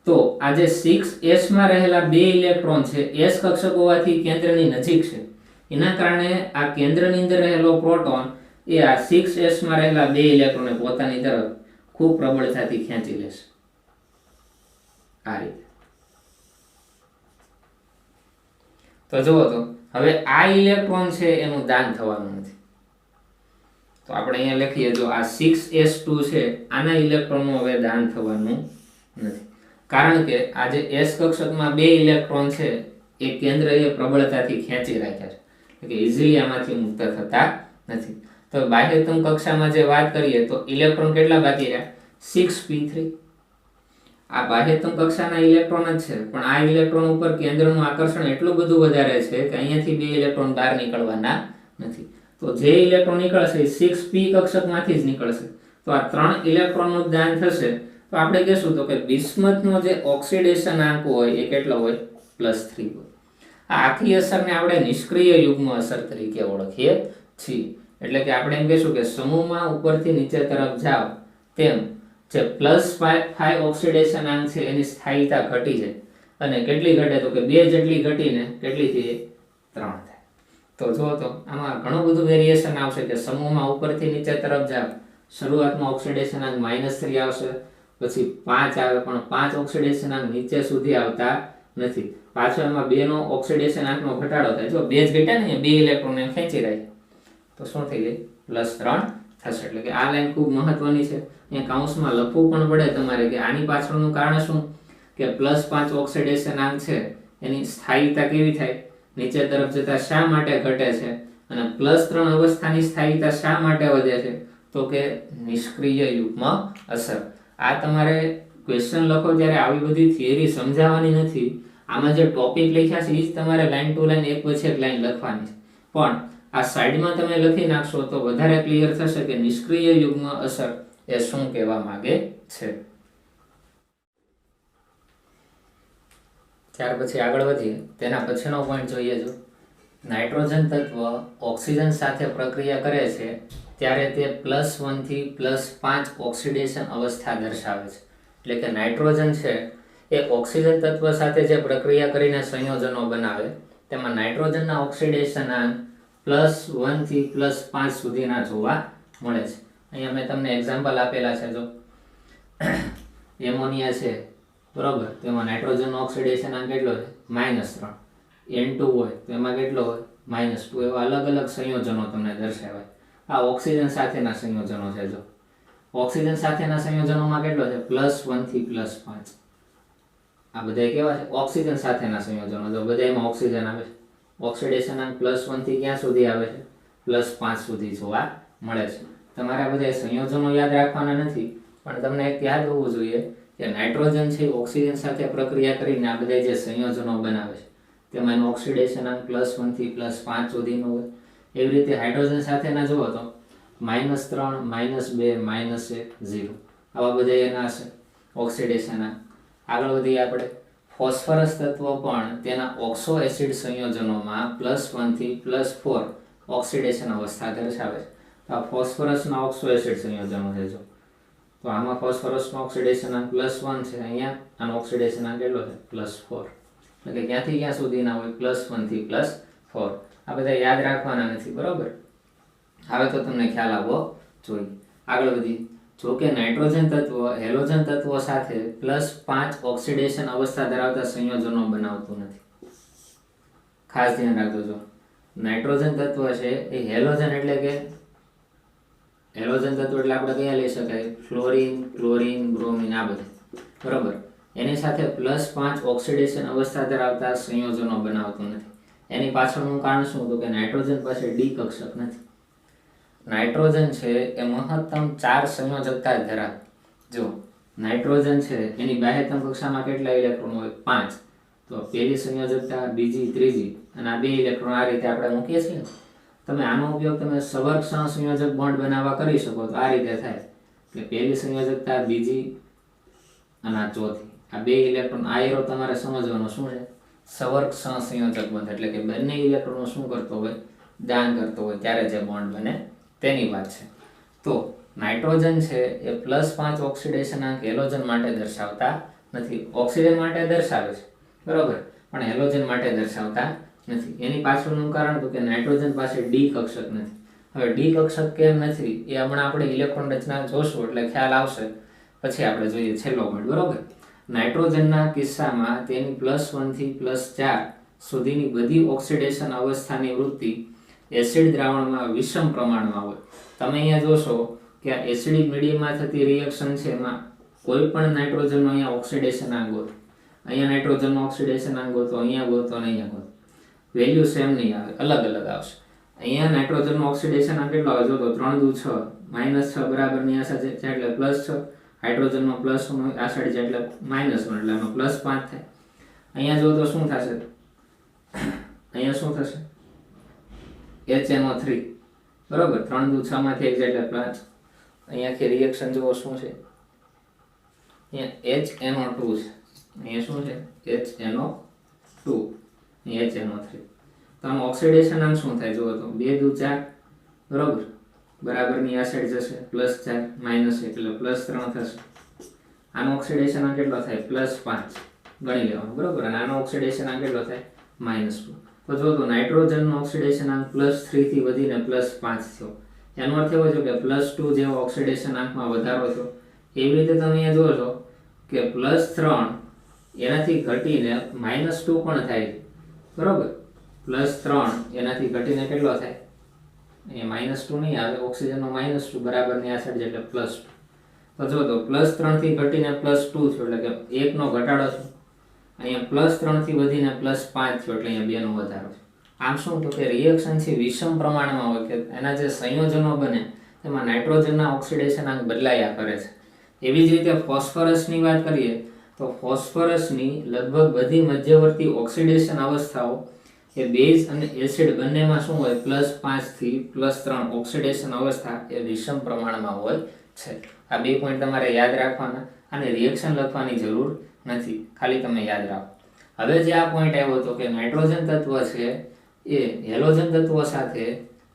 તો આ જે 6s માં રહેલા 2 ઇલેક્ટ્રોન છે s કક્ષક હોવાથી કેન્દ્રની નજીક છે, એના કારણે આ કેન્દ્રની અંદર રહેલો પ્રોટોન એ આ 6s માં રહેલા 2 ઇલેક્ટ્રોનને પોતાની તરફ ખૂબ પ્રબળતાથી ખેંચી લેશે. આ રીતે. તો જુઓ તો હવે આ ઇલેક્ટ્રોન છે એનું દાન થવાનું નથી. તો આપણે અહીંયા લખીએ, જો આ 6s2 છે આના ઇલેક્ટ્રોનનું હવે દાન થવાનું નથી, કારણ કે આ જે s કક્ષકમાં 2 ઇલેક્ટ્રોન છે એ કેન્દ્રએ પ્રબળતાથી ખેંચી રાખ્યા છે, એટલે કે ઈઝીલી આમાંથી મુક્ત થતા નથી. તો બાહ્યતમ કક્ષામાં જે વાત કરીએ તો ઇલેક્ટ્રોન કેટલા બાકી રહ્યા? 6p3. આ બાહ્યતમ કક્ષાના ઇલેક્ટ્રોન જ છે, પણ આ ઇલેક્ટ્રોન ઉપર કેન્દ્રનું આકર્ષણ એટલું બધું વધારે છે કે અહીંયાથી 2 ઇલેક્ટ્રોન બહાર નીકળવાના નથી. તો જે ઇલેક્ટ્રોન નીકળશે એ 6p કક્ષકમાંથી જ નીકળશે. તો આ 3 ઇલેક્ટ્રોનનું દાન થશે. તો આપણે કહેશું તો કે બિસ્મથનો જે ઓક્સિડેશન આંક હોય એ કેટલો હોય? +3 હોય. આ આખી અસરને આપણે નિષ્ક્રિય યુગ્મ અસર તરીકે ઓળખીએ છીએ. એટલે કે આપણે એમ કહેશું કે સમૂહમાં ઉપરથી નીચે તરફ જાવ તેમ જે +5 ઓક્સિડેશન આંક છે એની સ્થાયીતા ઘટી જાય. અને કેટલી ઘટે? તો કે 2 જેટલી ઘટીને કેટલી થઈ? 3 થાય. તો જો તો આમાં ઘણું બધું વેરિએશન આવશે કે સમૂહમાં ઉપરથી નીચે તરફ જાવ, શરૂઆતમાં ઓક્સિડેશન આંક -3 આવશે, પછી 5 આવે, પણ 5 ઓક્સિડેશન આંક નીચે સુધી આવતા નથી. પાછો એમાં 2 નો ઓક્સિડેશન આંકનો ઘટાડો થાય. જો 2 જ ઘટ્યા ને, 2 ઇલેક્ટ્રોનને ખેંચી રાખે તો શું થઈ જાય? +3 થશે. એટલે કે આ લાઈન ખૂબ મહત્વની છે. અહીંયા કાઉન્સમાં લખવું પણ પડે તમારે કે આની પાછળનું કારણ શું, કે +5 ઓક્સિડેશન આંક છે એની સ્થાયીતા કેવી થાય? નીચે તરફ જતા શા માટે ઘટે છે? અને +3 અવસ્થાની સ્થાયીતા શા માટે વધે છે? તો કે નિષ્ક્રિય યુગ્મ અસર. આ તમારે ક્વેશ્ચન લખો ત્યારે આવી બધી થિયરી સમજાવવાની નથી. આમાં જે ટોપિક લખ્યા છે એ જ તમારે લાઈન ટુ લાઈન એક પછી એક લાઈન લખવાની છે. પણ આ સાઈડમાં તમે લખી નાખશો તો વધારે ક્લિયર થશે કે નિષ્ક્રિય યુગ્મ અસર એ શું કહેવા માંગે છે. ત્યાર પછી આગળ વધીએ. તેના પછીનો પોઈન્ટ જોઈએ. જો નાઇટ્રોજન તત્વ ઓક્સિજન સાથે પ્રક્રિયા કરે છે ત્યારે તે +1 થી +5 ઓક્સિડેશન અવસ્થા દર્શાવે છે. એટલે કે નાઇટ્રોજન છે એ ઓક્સિજન તત્વ સાથે જે પ્રક્રિયા કરીને સંયોજનો બનાવે તેમાં નાઇટ્રોજનના ઓક્સિડેશન આંક +1 થી +5 સુધીના જોવા મળે છે. અહીંયા મેં તમને એક્ઝામ્પલ આપેલા છે. જો એમોનિયા છે બરોબર, તો એમાં નાઇટ્રોજનનો ઓક્સિડેશન આંક કેટલો છે? -3. N2 હોય તો એમાં કેટલો હોય? -2. એવા અલગ અલગ સંયોજનો તમને દર્શાવાય. આ ઓક્સિજન સાથેના સંયોજનો છે. જો ઓક્સિજન સાથેના સંયોજનોમાં કેટલો છે? +1 થી +5. આ બધા કેવા છે? ઓક્સિજન સાથેના સંયોજનો. જો બધામાં ઓક્સિજન આવે છે. ઓક્સિડેશન આંક +1 થી ક્યાં સુધી આવે છે? +5 સુધી જોવા મળે છે. તમારે આ બધા સંયોજનો યાદ રાખવાના નથી, પણ તમને એક યાદ હોવું જોઈએ કે નાઇટ્રોજન છે ઓક્સિજન સાથે પ્રક્રિયા કરીને આ બધા જે સંયોજનો બનાવે છે તેમાં એનું ઓક્સિડેશન આંક +1 થી +5 સુધીનો હોય. એવી રીતે હાઇડ્રોજન સાથેના જુઓ તો -3, -2, -1, 0 આવા બધા એના હશે ઓક્સિડેશન આંક. આગળ વધીએ આપણે. ફોસ્ફરસ તત્વ પણ તેના ઓક્સો એસિડ સંયોજનોમાં +1 થી +4 ઓક્સિડેશન અવસ્થા દર્શાવે છે. તો આ ફોસ્ફરસના ઓક્સો એસિડ સંયોજનો છે. જો તો આમાં ફોસ્ફરસનો ઓક્સિડેશન આંક +1 છે, અહીંયા આનો ઓક્સિડેશન આંક કેટલો છે? +4. એટલે કે ક્યાંથી ક્યાં સુધીના હોય? +1 થી +4. આ બધા યાદ રાખવાના નથી, બરોબર? હવે તો તમને ખ્યાલ આવવો જોઈએ. આગળ વધી. જો કે નાઇટ્રોજન તત્વ હેલોજન તત્વો સાથે +5 ઓક્સિડેશન અવસ્થા ધરાવતા સંયોજનો બનાવતું નથી. ખાસ ધ્યાન રાખજો. જો નાઇટ્રોજન તત્વ છે એ હેલોજન એટલે કે હેલોજન તત્વ એટલે આપણે કયા લઈ શકાય? ફ્લોરિન, ક્લોરિન, બ્રોમિન આ બધા, બરોબર? એની સાથે +5 ઓક્સિડેશન અવસ્થા ધરાવતા સંયોજનો બનાવતું નથી. એની પાછળનું કારણ શું? તો કે નાઇટ્રોજન પાસે ડી કક્ષક નથી. નાઇટ્રોજન છે એ મહત્તમ 4 સંયોજકતા ધરાવે. જો નાઇટ્રોજન છે એની બાહ્યતમ કક્ષામાં કેટલા ઇલેક્ટ્રોન હોય? 5. તો પહેલી સંયોજકતા, બીજી, ત્રીજી અને આ 2 ઇલેક્ટ્રોન આ રીતે આપણે મૂકીએ છીએ. તમે આનો ઉપયોગ તમે સવર્ગ સહસંયોજક બોન્ડ બનાવવા કરી શકો. તો આ રીતે થાય કે પહેલી સંયોજકતા, બીજી અને આ ચોથી, આ બે ઇલેક્ટ્રોન, આ એરો તમારે સમજવાનો શું છે, સવર્ગ સહસંયોજક બંધ, એટલે કે બંને ઇલેક્ટ્રોનો શું કરતો હોય, દાન કરતો હોય ત્યારે જે બોન્ડ બને તેની વાત છે. તો નાઇટ્રોજન છે એ +5 ઓક્સિડેશનાંક હેલોજન માટે દર્શાવતા નથી. ઓક્સિજન માટે દર્શાવે છે બરોબર, પણ હેલોજન માટે દર્શાવતા નથી. એની પાછળનું કારણ તો કે નાઇટ્રોજન પાસે ડી કક્ષક નથી. હવે ડી કક્ષક કેમ નથી એ હમણાં આપણે ઇલેક્ટ્રોન રચના જોશું એટલે ખ્યાલ આવશે, પછી આપણે જોઈએ છેલ્લો પોઈન્ટ બરોબર. નાઇટ્રોજનના કિસ્સામાં તેની +1 થી +4 સુધીની બધી ઓક્સિડેશન અવસ્થાની વૃત્તિ એસિડ દ્રાવણમાં વિષમ પ્રમાણમાં હોય. તમે અહીંયા જોશો કે આ એસિડિક મીડિયમમાં થતી રિએક્શન છે એમાં કોઈ પણ નાઇટ્રોજનનો અહીંયા ઓક્સિડેશન ગોતો, અહીંયા નાઇટ્રોજનનો ઓક્સિડેશન ગોતો, અહીંયા ગોતો અને અહીંયા ગોતો, વેલ્યુ સેમ નહીં આવે, અલગ અલગ આવશે. અહીંયા નાઇટ્રોજનનો ઓક્સિડેશન કેટલો આવે જો તો 3 દુ 6 -6 બરાબરની આ સાઈડ છે એટલે +6, હાઇડ્રોજનનો +1 આ સાઈડ છે એટલે -1 એટલે આનો +5 થાય. અહીંયા જો તો શું થશે, અહીંયા શું થશે, HNO3 બરોબર, 3 દુ 6 માંથી 1 એટલે 5. અહીંયાથી રિએક્શન જુઓ શું છે, અહીંયા HNO2 છે, અહીંયા શું છે HNO2, અહીંયા HNO3. તો આનું ઓક્સિડેશન આમ શું થાય જુઓ તો 2 દુ 4 બરોબર, બરાબરની આ સાઈડ જશે +4 -1 એટલે +3 થશે. આનો ઓક્સિડેશન આ કેટલો થાય +5 ગણી લેવાનું બરોબર, અને આનો ઓક્સિડેશન આ કેટલો થાય -2. તો જો તો નાઇટ્રોજનનો ઓક્સિડેશન આંક +3 થી વધીને +5 થયો. એનો અર્થ એવો છે કે +2 જેવો ઓક્સિડેશન આંકમાં વધારો થયો. એવી રીતે તમે અહીંયા જોશો કે +3 એનાથી ઘટીને -2 પણ થાય બરોબર, +3 એનાથી ઘટીને કેટલો થાય, અહીંયા -2 નહીં આવે, ઓક્સિજનનો -2 બરાબરની આ સાઈડ એટલે +2. તો જો તો +3 થી ઘટીને +2 થયો એટલે કે 1 નો ઘટાડો થયો. અહીંયા +3 થી વધીને +5 થયો એટલે અહીંયા 2 નો વધારો છે. આમ શું તો કે રિએક્શન છે વિષમ પ્રમાણમાં હોય કે એના જે સંયોજનો બને તેમાં નાઇટ્રોજનના ઓક્સિડેશન આંક બદલાયા કરે છે. એવી જ રીતે ફોસ્ફરસની વાત કરીએ તો ફોસ્ફરસની લગભગ બધી મધ્યવર્તી ઓક્સિડેશન અવસ્થાઓ એ બેઝ અને એસિડ બંનેમાં શું હોય, +5 થી +3 ઓક્સિડેશન અવસ્થા એ વિષમ પ્રમાણમાં હોય છે. આ બે પોઈન્ટ તમારે યાદ રાખવાના, અને રિએક્શન લખવાની જરૂર નથી, ખાલી તમે યાદ રાખો. હવે જે આ પોઈન્ટ આવ્યો હતો કે નાઇટ્રોજન તત્વ છે એ હેલોજન તત્વો સાથે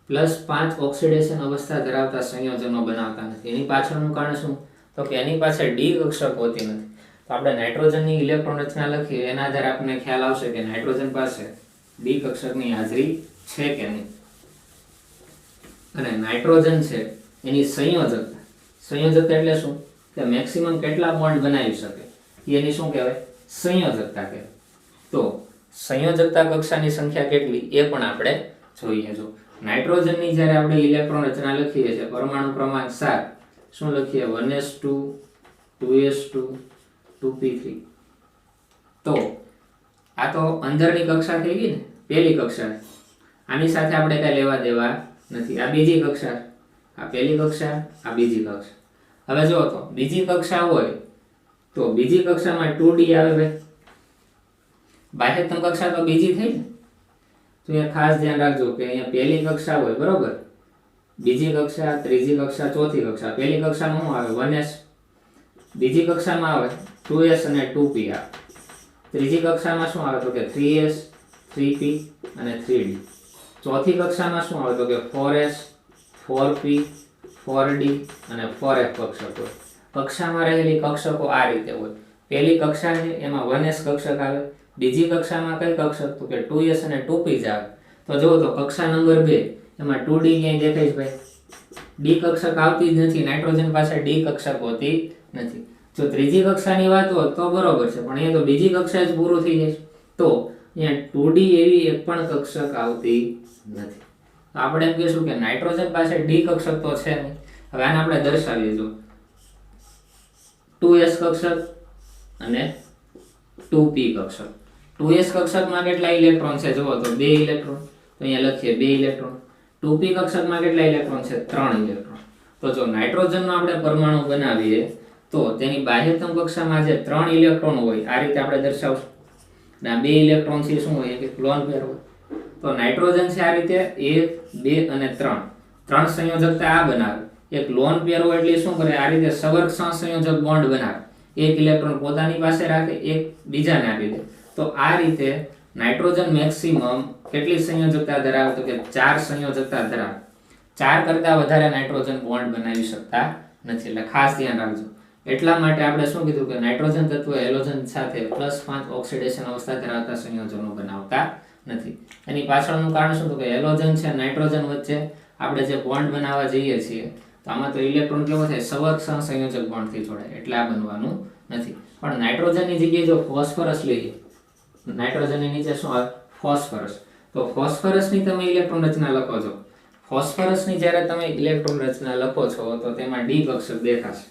+5 ઓક્સિડેશન અવસ્થા ધરાવતા સંયોજનો બનાવતા નથી. એની પાછળનું કારણ શું તો કે એની પાસે ડી કક્ષક હોતી નથી. તો આપણે નાઇટ્રોજનની ઇલેક્ટ્રોન રચના લખીએ એના આધારે આપણને ખ્યાલ આવશે કે નાઇટ્રોજન પાસે ડી કક્ષકની હાજરી છે કે નહીં. અને નાઇટ્રોજન છે એની સંયોજકતા એટલે શું કે મેક્સિમમ કેટલા બોન્ડ બનાવી શકે એની શું કહેવાય, સંયોજકતા કહેવાય. તો સંયોજકતા કક્ષાની સંખ્યા કેટલી એ પણ આપણે જોઈએ. જો નાઇટ્રોજનની જ્યારે આપણે ઇલેક્ટ્રોન રચના લખીએ છીએ પરમાણુ ક્રમાંક 7 શું લખીએ 1s2 2s2 2p3. તો આ તો અંદરની કક્ષા થઈ ગઈ ને, પહેલી કક્ષા. આની સાથે આપણે કઈ લેવા દેવા નથી. આ બીજી કક્ષા, આ પહેલી કક્ષા, આ બીજી કક્ષા. હવે જો તો બીજી કક્ષા હોય તો બીજી કક્ષામાં 2d આવે ભાઈ, બાહ્યતમ કક્ષા તો બીજી થઈ ને. તો અહીંયા ખાસ ધ્યાન રાખજો કે અહીંયા પહેલી કક્ષા હોય બરોબર, બીજી કક્ષા, ત્રીજી કક્ષા, ચોથી કક્ષા. પહેલી કક્ષામાં શું આવે 1s, બીજી કક્ષામાં આવે 2s અને 2p આવે. ત્રીજી કક્ષામાં શું આવે તો કે 3s, 3p અને 3d. ચોથી કક્ષામાં શું આવે તો કે 4s, 4p, 4d અને 4f કક્ષક હોય. કક્ષામાં રહેલી કક્ષકો આ રીતે હોય. પહેલી કક્ષા છે એમાં 1s કક્ષક આવે, બીજી કક્ષામાં કઈ કક્ષક તો કે 2s અને 2p જ આવે. તો જુઓ તો કક્ષા નંબર 2 એમાં 2d ક્યાંય દેખાય છે ભાઈ, ડી કક્ષક આવતી જ નથી. નાઇટ્રોજન પાસે ડી કક્ષક હોતી નથી. જો ત્રીજી કક્ષાની વાત હોય તો બરોબર છે, પણ અહીંયા તો બીજી કક્ષા જ પૂરું થઈ જાય. તો અહીંયા 2d એવી એક પણ કક્ષક આવતી નથી. તો આપણે એમ કહીશું કે નાઇટ્રોજન પાસે ડી કક્ષક તો છે નહીં. હવે આને આપણે દર્શાવીએ, જો 2s કક્ષક અને 2p કક્ષક. 2s કક્ષકમાં કેટલા ઇલેક્ટ્રોન છે જુઓ તો 2 ઇલેક્ટ્રોન, તો અહીંયા લખીએ 2 ઇલેક્ટ્રોન. 2p કક્ષકમાં કેટલા ઇલેક્ટ્રોન છે 3 ઇલેક્ટ્રોન. તો જો નાઇટ્રોજનનો આપણે પરમાણુ બનાવીએ તો તેની બાહ્યતમ કક્ષામાં જે 3 ઇલેક્ટ્રોન હોય આ રીતે આપણે દર્શાવશું. અને આ 2 ઇલેક્ટ્રોન થી શું હોય કે લોન પેર હોય. તો નાઇટ્રોજન છે આ રીતે 1 2 અને 3 ત્રણ સંયોજકતા આ બનાવે. એક લોન પેર હોય એટલે શું કરે, આ રીતે સવર્ગ સહસંયોજક બોન્ડ બનાવે. એક ઇલેક્ટ્રોન પોતાની પાસે રાખે, એક બીજાને આપી દે. તો આ રીતે નાઇટ્રોજન મેક્સિમમ કેટલી સંયોજકતા ધરાવે, તો કે 4 સંયોજકતા ધરાવે. 4 કરતા વધારે નાઇટ્રોજન બોન્ડ બનાવી શકતા નથી, એટલે ખાસ ધ્યાન રાખજો. એટલા માટે આપણે શું કીધું કે નાઇટ્રોજન તત્વ હેલોજન સાથે +5 ઓક્સિડેશન અવસ્થા ધરાવતા સંયોજનો બનાવતા નથી. એની પાછળનું કારણ શું, તો કે હેલોજન છે નાઇટ્રોજન વચ્ચે આપણે જે બોન્ડ બનાવવા જઈએ છીએ તો આમાં તો ઇલેક્ટ્રોન કેવો થાય, સવર્ગ સહસંયોજક બોન્ડથી જોડાય, એટલે આ બનવાનું નથી. પણ નાઇટ્રોજનની જગ્યાએ જો ફોસ્ફરસ લઈએ, નાઇટ્રોજનની નીચે શું આવે, ફોસ્ફરસ. તો ફોસ્ફરસની તમે ઇલેક્ટ્રોન રચના લખો છો. ફોસ્ફરસની જ્યારે તમે ઇલેક્ટ્રોન રચના લખો છો તો તેમાં ડી કક્ષક દેખાશે,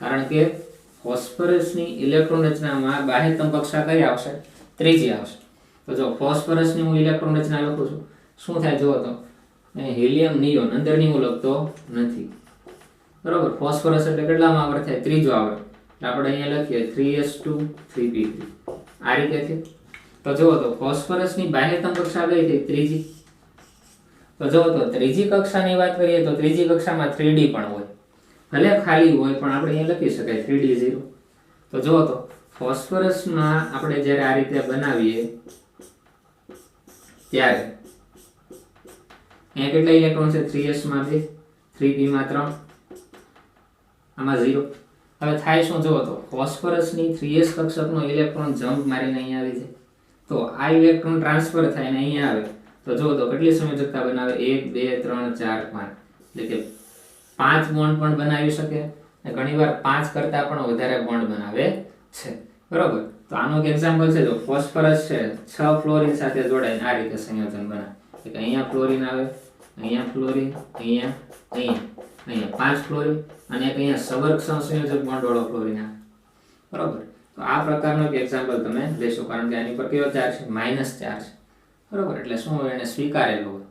કારણ કે ફોસ્ફરસની ઇલેક્ટ્રોન રચનામાં બાહ્યતમ કક્ષા કઈ આવશે, ત્રીજી આવશે. તો જો ફોસ્ફરસની હું ઇલેક્ટ્રોન રચના લખું છું, શું થાય જુઓ તો, હિલિયમ નિયોન અંદરની હું લખતો નથી, બરોબર. ફોસ્ફરસ એટલે કેટલામાં આવર્ત થાય, ત્રીજો આવર્ત. આપણે અહીંયા લખીએ 3s2 3p3 આ રીતે છે. તો જુઓ તો ફોસ્ફરસની બાહ્યતમ કક્ષા કઈ થઈ, ત્રીજી. તો જુઓ તો ત્રીજી કક્ષાની વાત કરીએ તો ત્રીજી કક્ષામાં 3d પણ હોય, ભલે ખાલી હોય પણ આપણે અહીંયા લખી શકાય 3d0. તો જુઓ તો ફોસ્ફરસમાં આપણે જ્યારે આ રીતે બનાવીએ ત્યારે અહીંયા કેટલા ઇલેક્ટ્રોન છે, 3s માં 2, 3p માં 3, આમાં 0. હવે થાય શું જુઓ તો, ફોસ્ફરસની 3s કક્ષકનો ઇલેક્ટ્રોન જમ્પ મારીને અહીંયા આવી જાય, તો આ ઇલેક્ટ્રોન ટ્રાન્સફર થાય ને અહીંયા આવે તો જુઓ તો કેટલી સંયોજકતા બનાવે, 1 2 3 4 5, એટલે કે 5 બોન્ડ પણ બનાવી શકે અને ઘણીવાર 5 કરતા પણ વધારે બોન્ડ બનાવે છે, બરોબર. તો આનું એક એક્ઝામ્પલ છે, જો ફોસ્ફરસ છે 6 ફ્લોરિન સાથે જોડાઈને આ રીતે સંયોજન બનાવે, એટલે અહીંયા ફ્લોરિન આવે, અહીંયા ફ્લોરિન, અહીંયા 5 ફ્લોરિન અને એક અહીંયા સવર્ગ સહસંયોજક બોન્ડ વાળો ફ્લોરિન આવે, બરોબર. તો આ પ્રકારનો એક એક્ઝામ્પલ તમે લેશો, કારણ કે આની પર કેવો ચાર્જ છે, -ચાર્જ, બરોબર. એટલે શું હોય, એને સ્વીકારેલો હોય.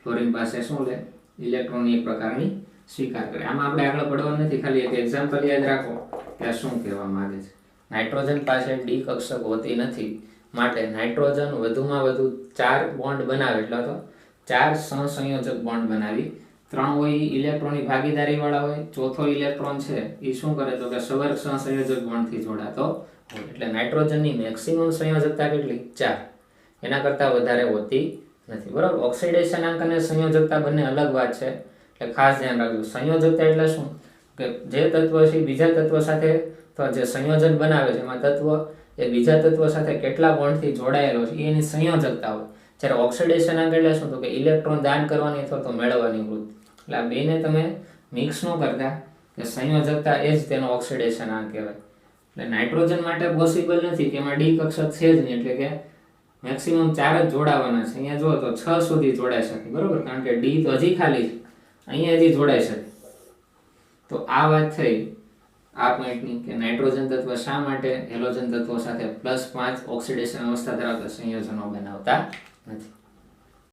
ફ્લોરિન પાસે શું લે, ઇલેક્ટ્રોનની એક પ્રકારની સ્વીકાર કરે. આમાં આપણે આગળ પડવાનું નથી, ખાલી એક એક્ઝામ્પલ યાદ રાખો કે આ શું કહેવા માંગે છે. નાઇટ્રોજન પાસે ડી કક્ષક હોતી નથી, માટે નાઇટ્રોજન વધુમાં વધુ 4 બોન્ડ બનાવે, એટલે તો 4 સહસંયોજક બોન્ડ બનાવી, 3 હોય ઇલેક્ટ્રોનની ભાગીદારી વાળા હોય, ચોથો ઇલેક્ટ્રોન છે એ શું કરે તો કે સવર્ગ સહસંયોજક બોન્ડથી જોડાતો હોય. એટલે નાઇટ્રોજનની મેક્સિમમ સંયોજકતા કેટલી, 4, એના કરતાં વધારે હોતી નથી, બરાબર. ઓક્સિડેશનાંક અને સંયોજકતા બંને અલગ વાત છે, એટલે ખાસ ધ્યાન રાખજો. સંયોજકતા એટલે શું, કે જે તત્વ છે બીજા તત્વ સાથે, તો જે સંયોજન બનાવે છે એમાં તત્વ એ બીજા તત્વ સાથે કેટલા બોન્ડથી જોડાયેલો છે એની સંયોજકતા હોય. જ્યારે ઓક્સિડેશનાંક એટલે શું, તો કે ઇલેક્ટ્રોન દાન કરવાની અથવા તો મેળવવાની વૃત્તિ. એટલે આ બેને તમે મિક્સ ન કરતા, કે સંયોજકતા એ જ તેનો ઓક્સિડેશનાંક કહેવાય. એટલે નાઇટ્રોજન માટે પોસિબલ નથી કે એમાં ડી કક્ષક છે જ નહીં, એટલે કે મેક્સિમમ 4 જ જોડાવાના છે. અહીંયા જુઓ તો 6 સુધી જોડાઈ શકે, બરોબર, કારણ કે ડી તો હજી ખાલી છે, અહીંયા હજી જોડાઈ શકે. તો આ વાત થઈ આ પોઈન્ટની કે નાઇટ્રોજન તત્વ શા માટે હેલોજન તત્વો સાથે +5 ઓક્સિડેશન અવસ્થા ધરાવતા સંયોજનો બનાવતા નથી.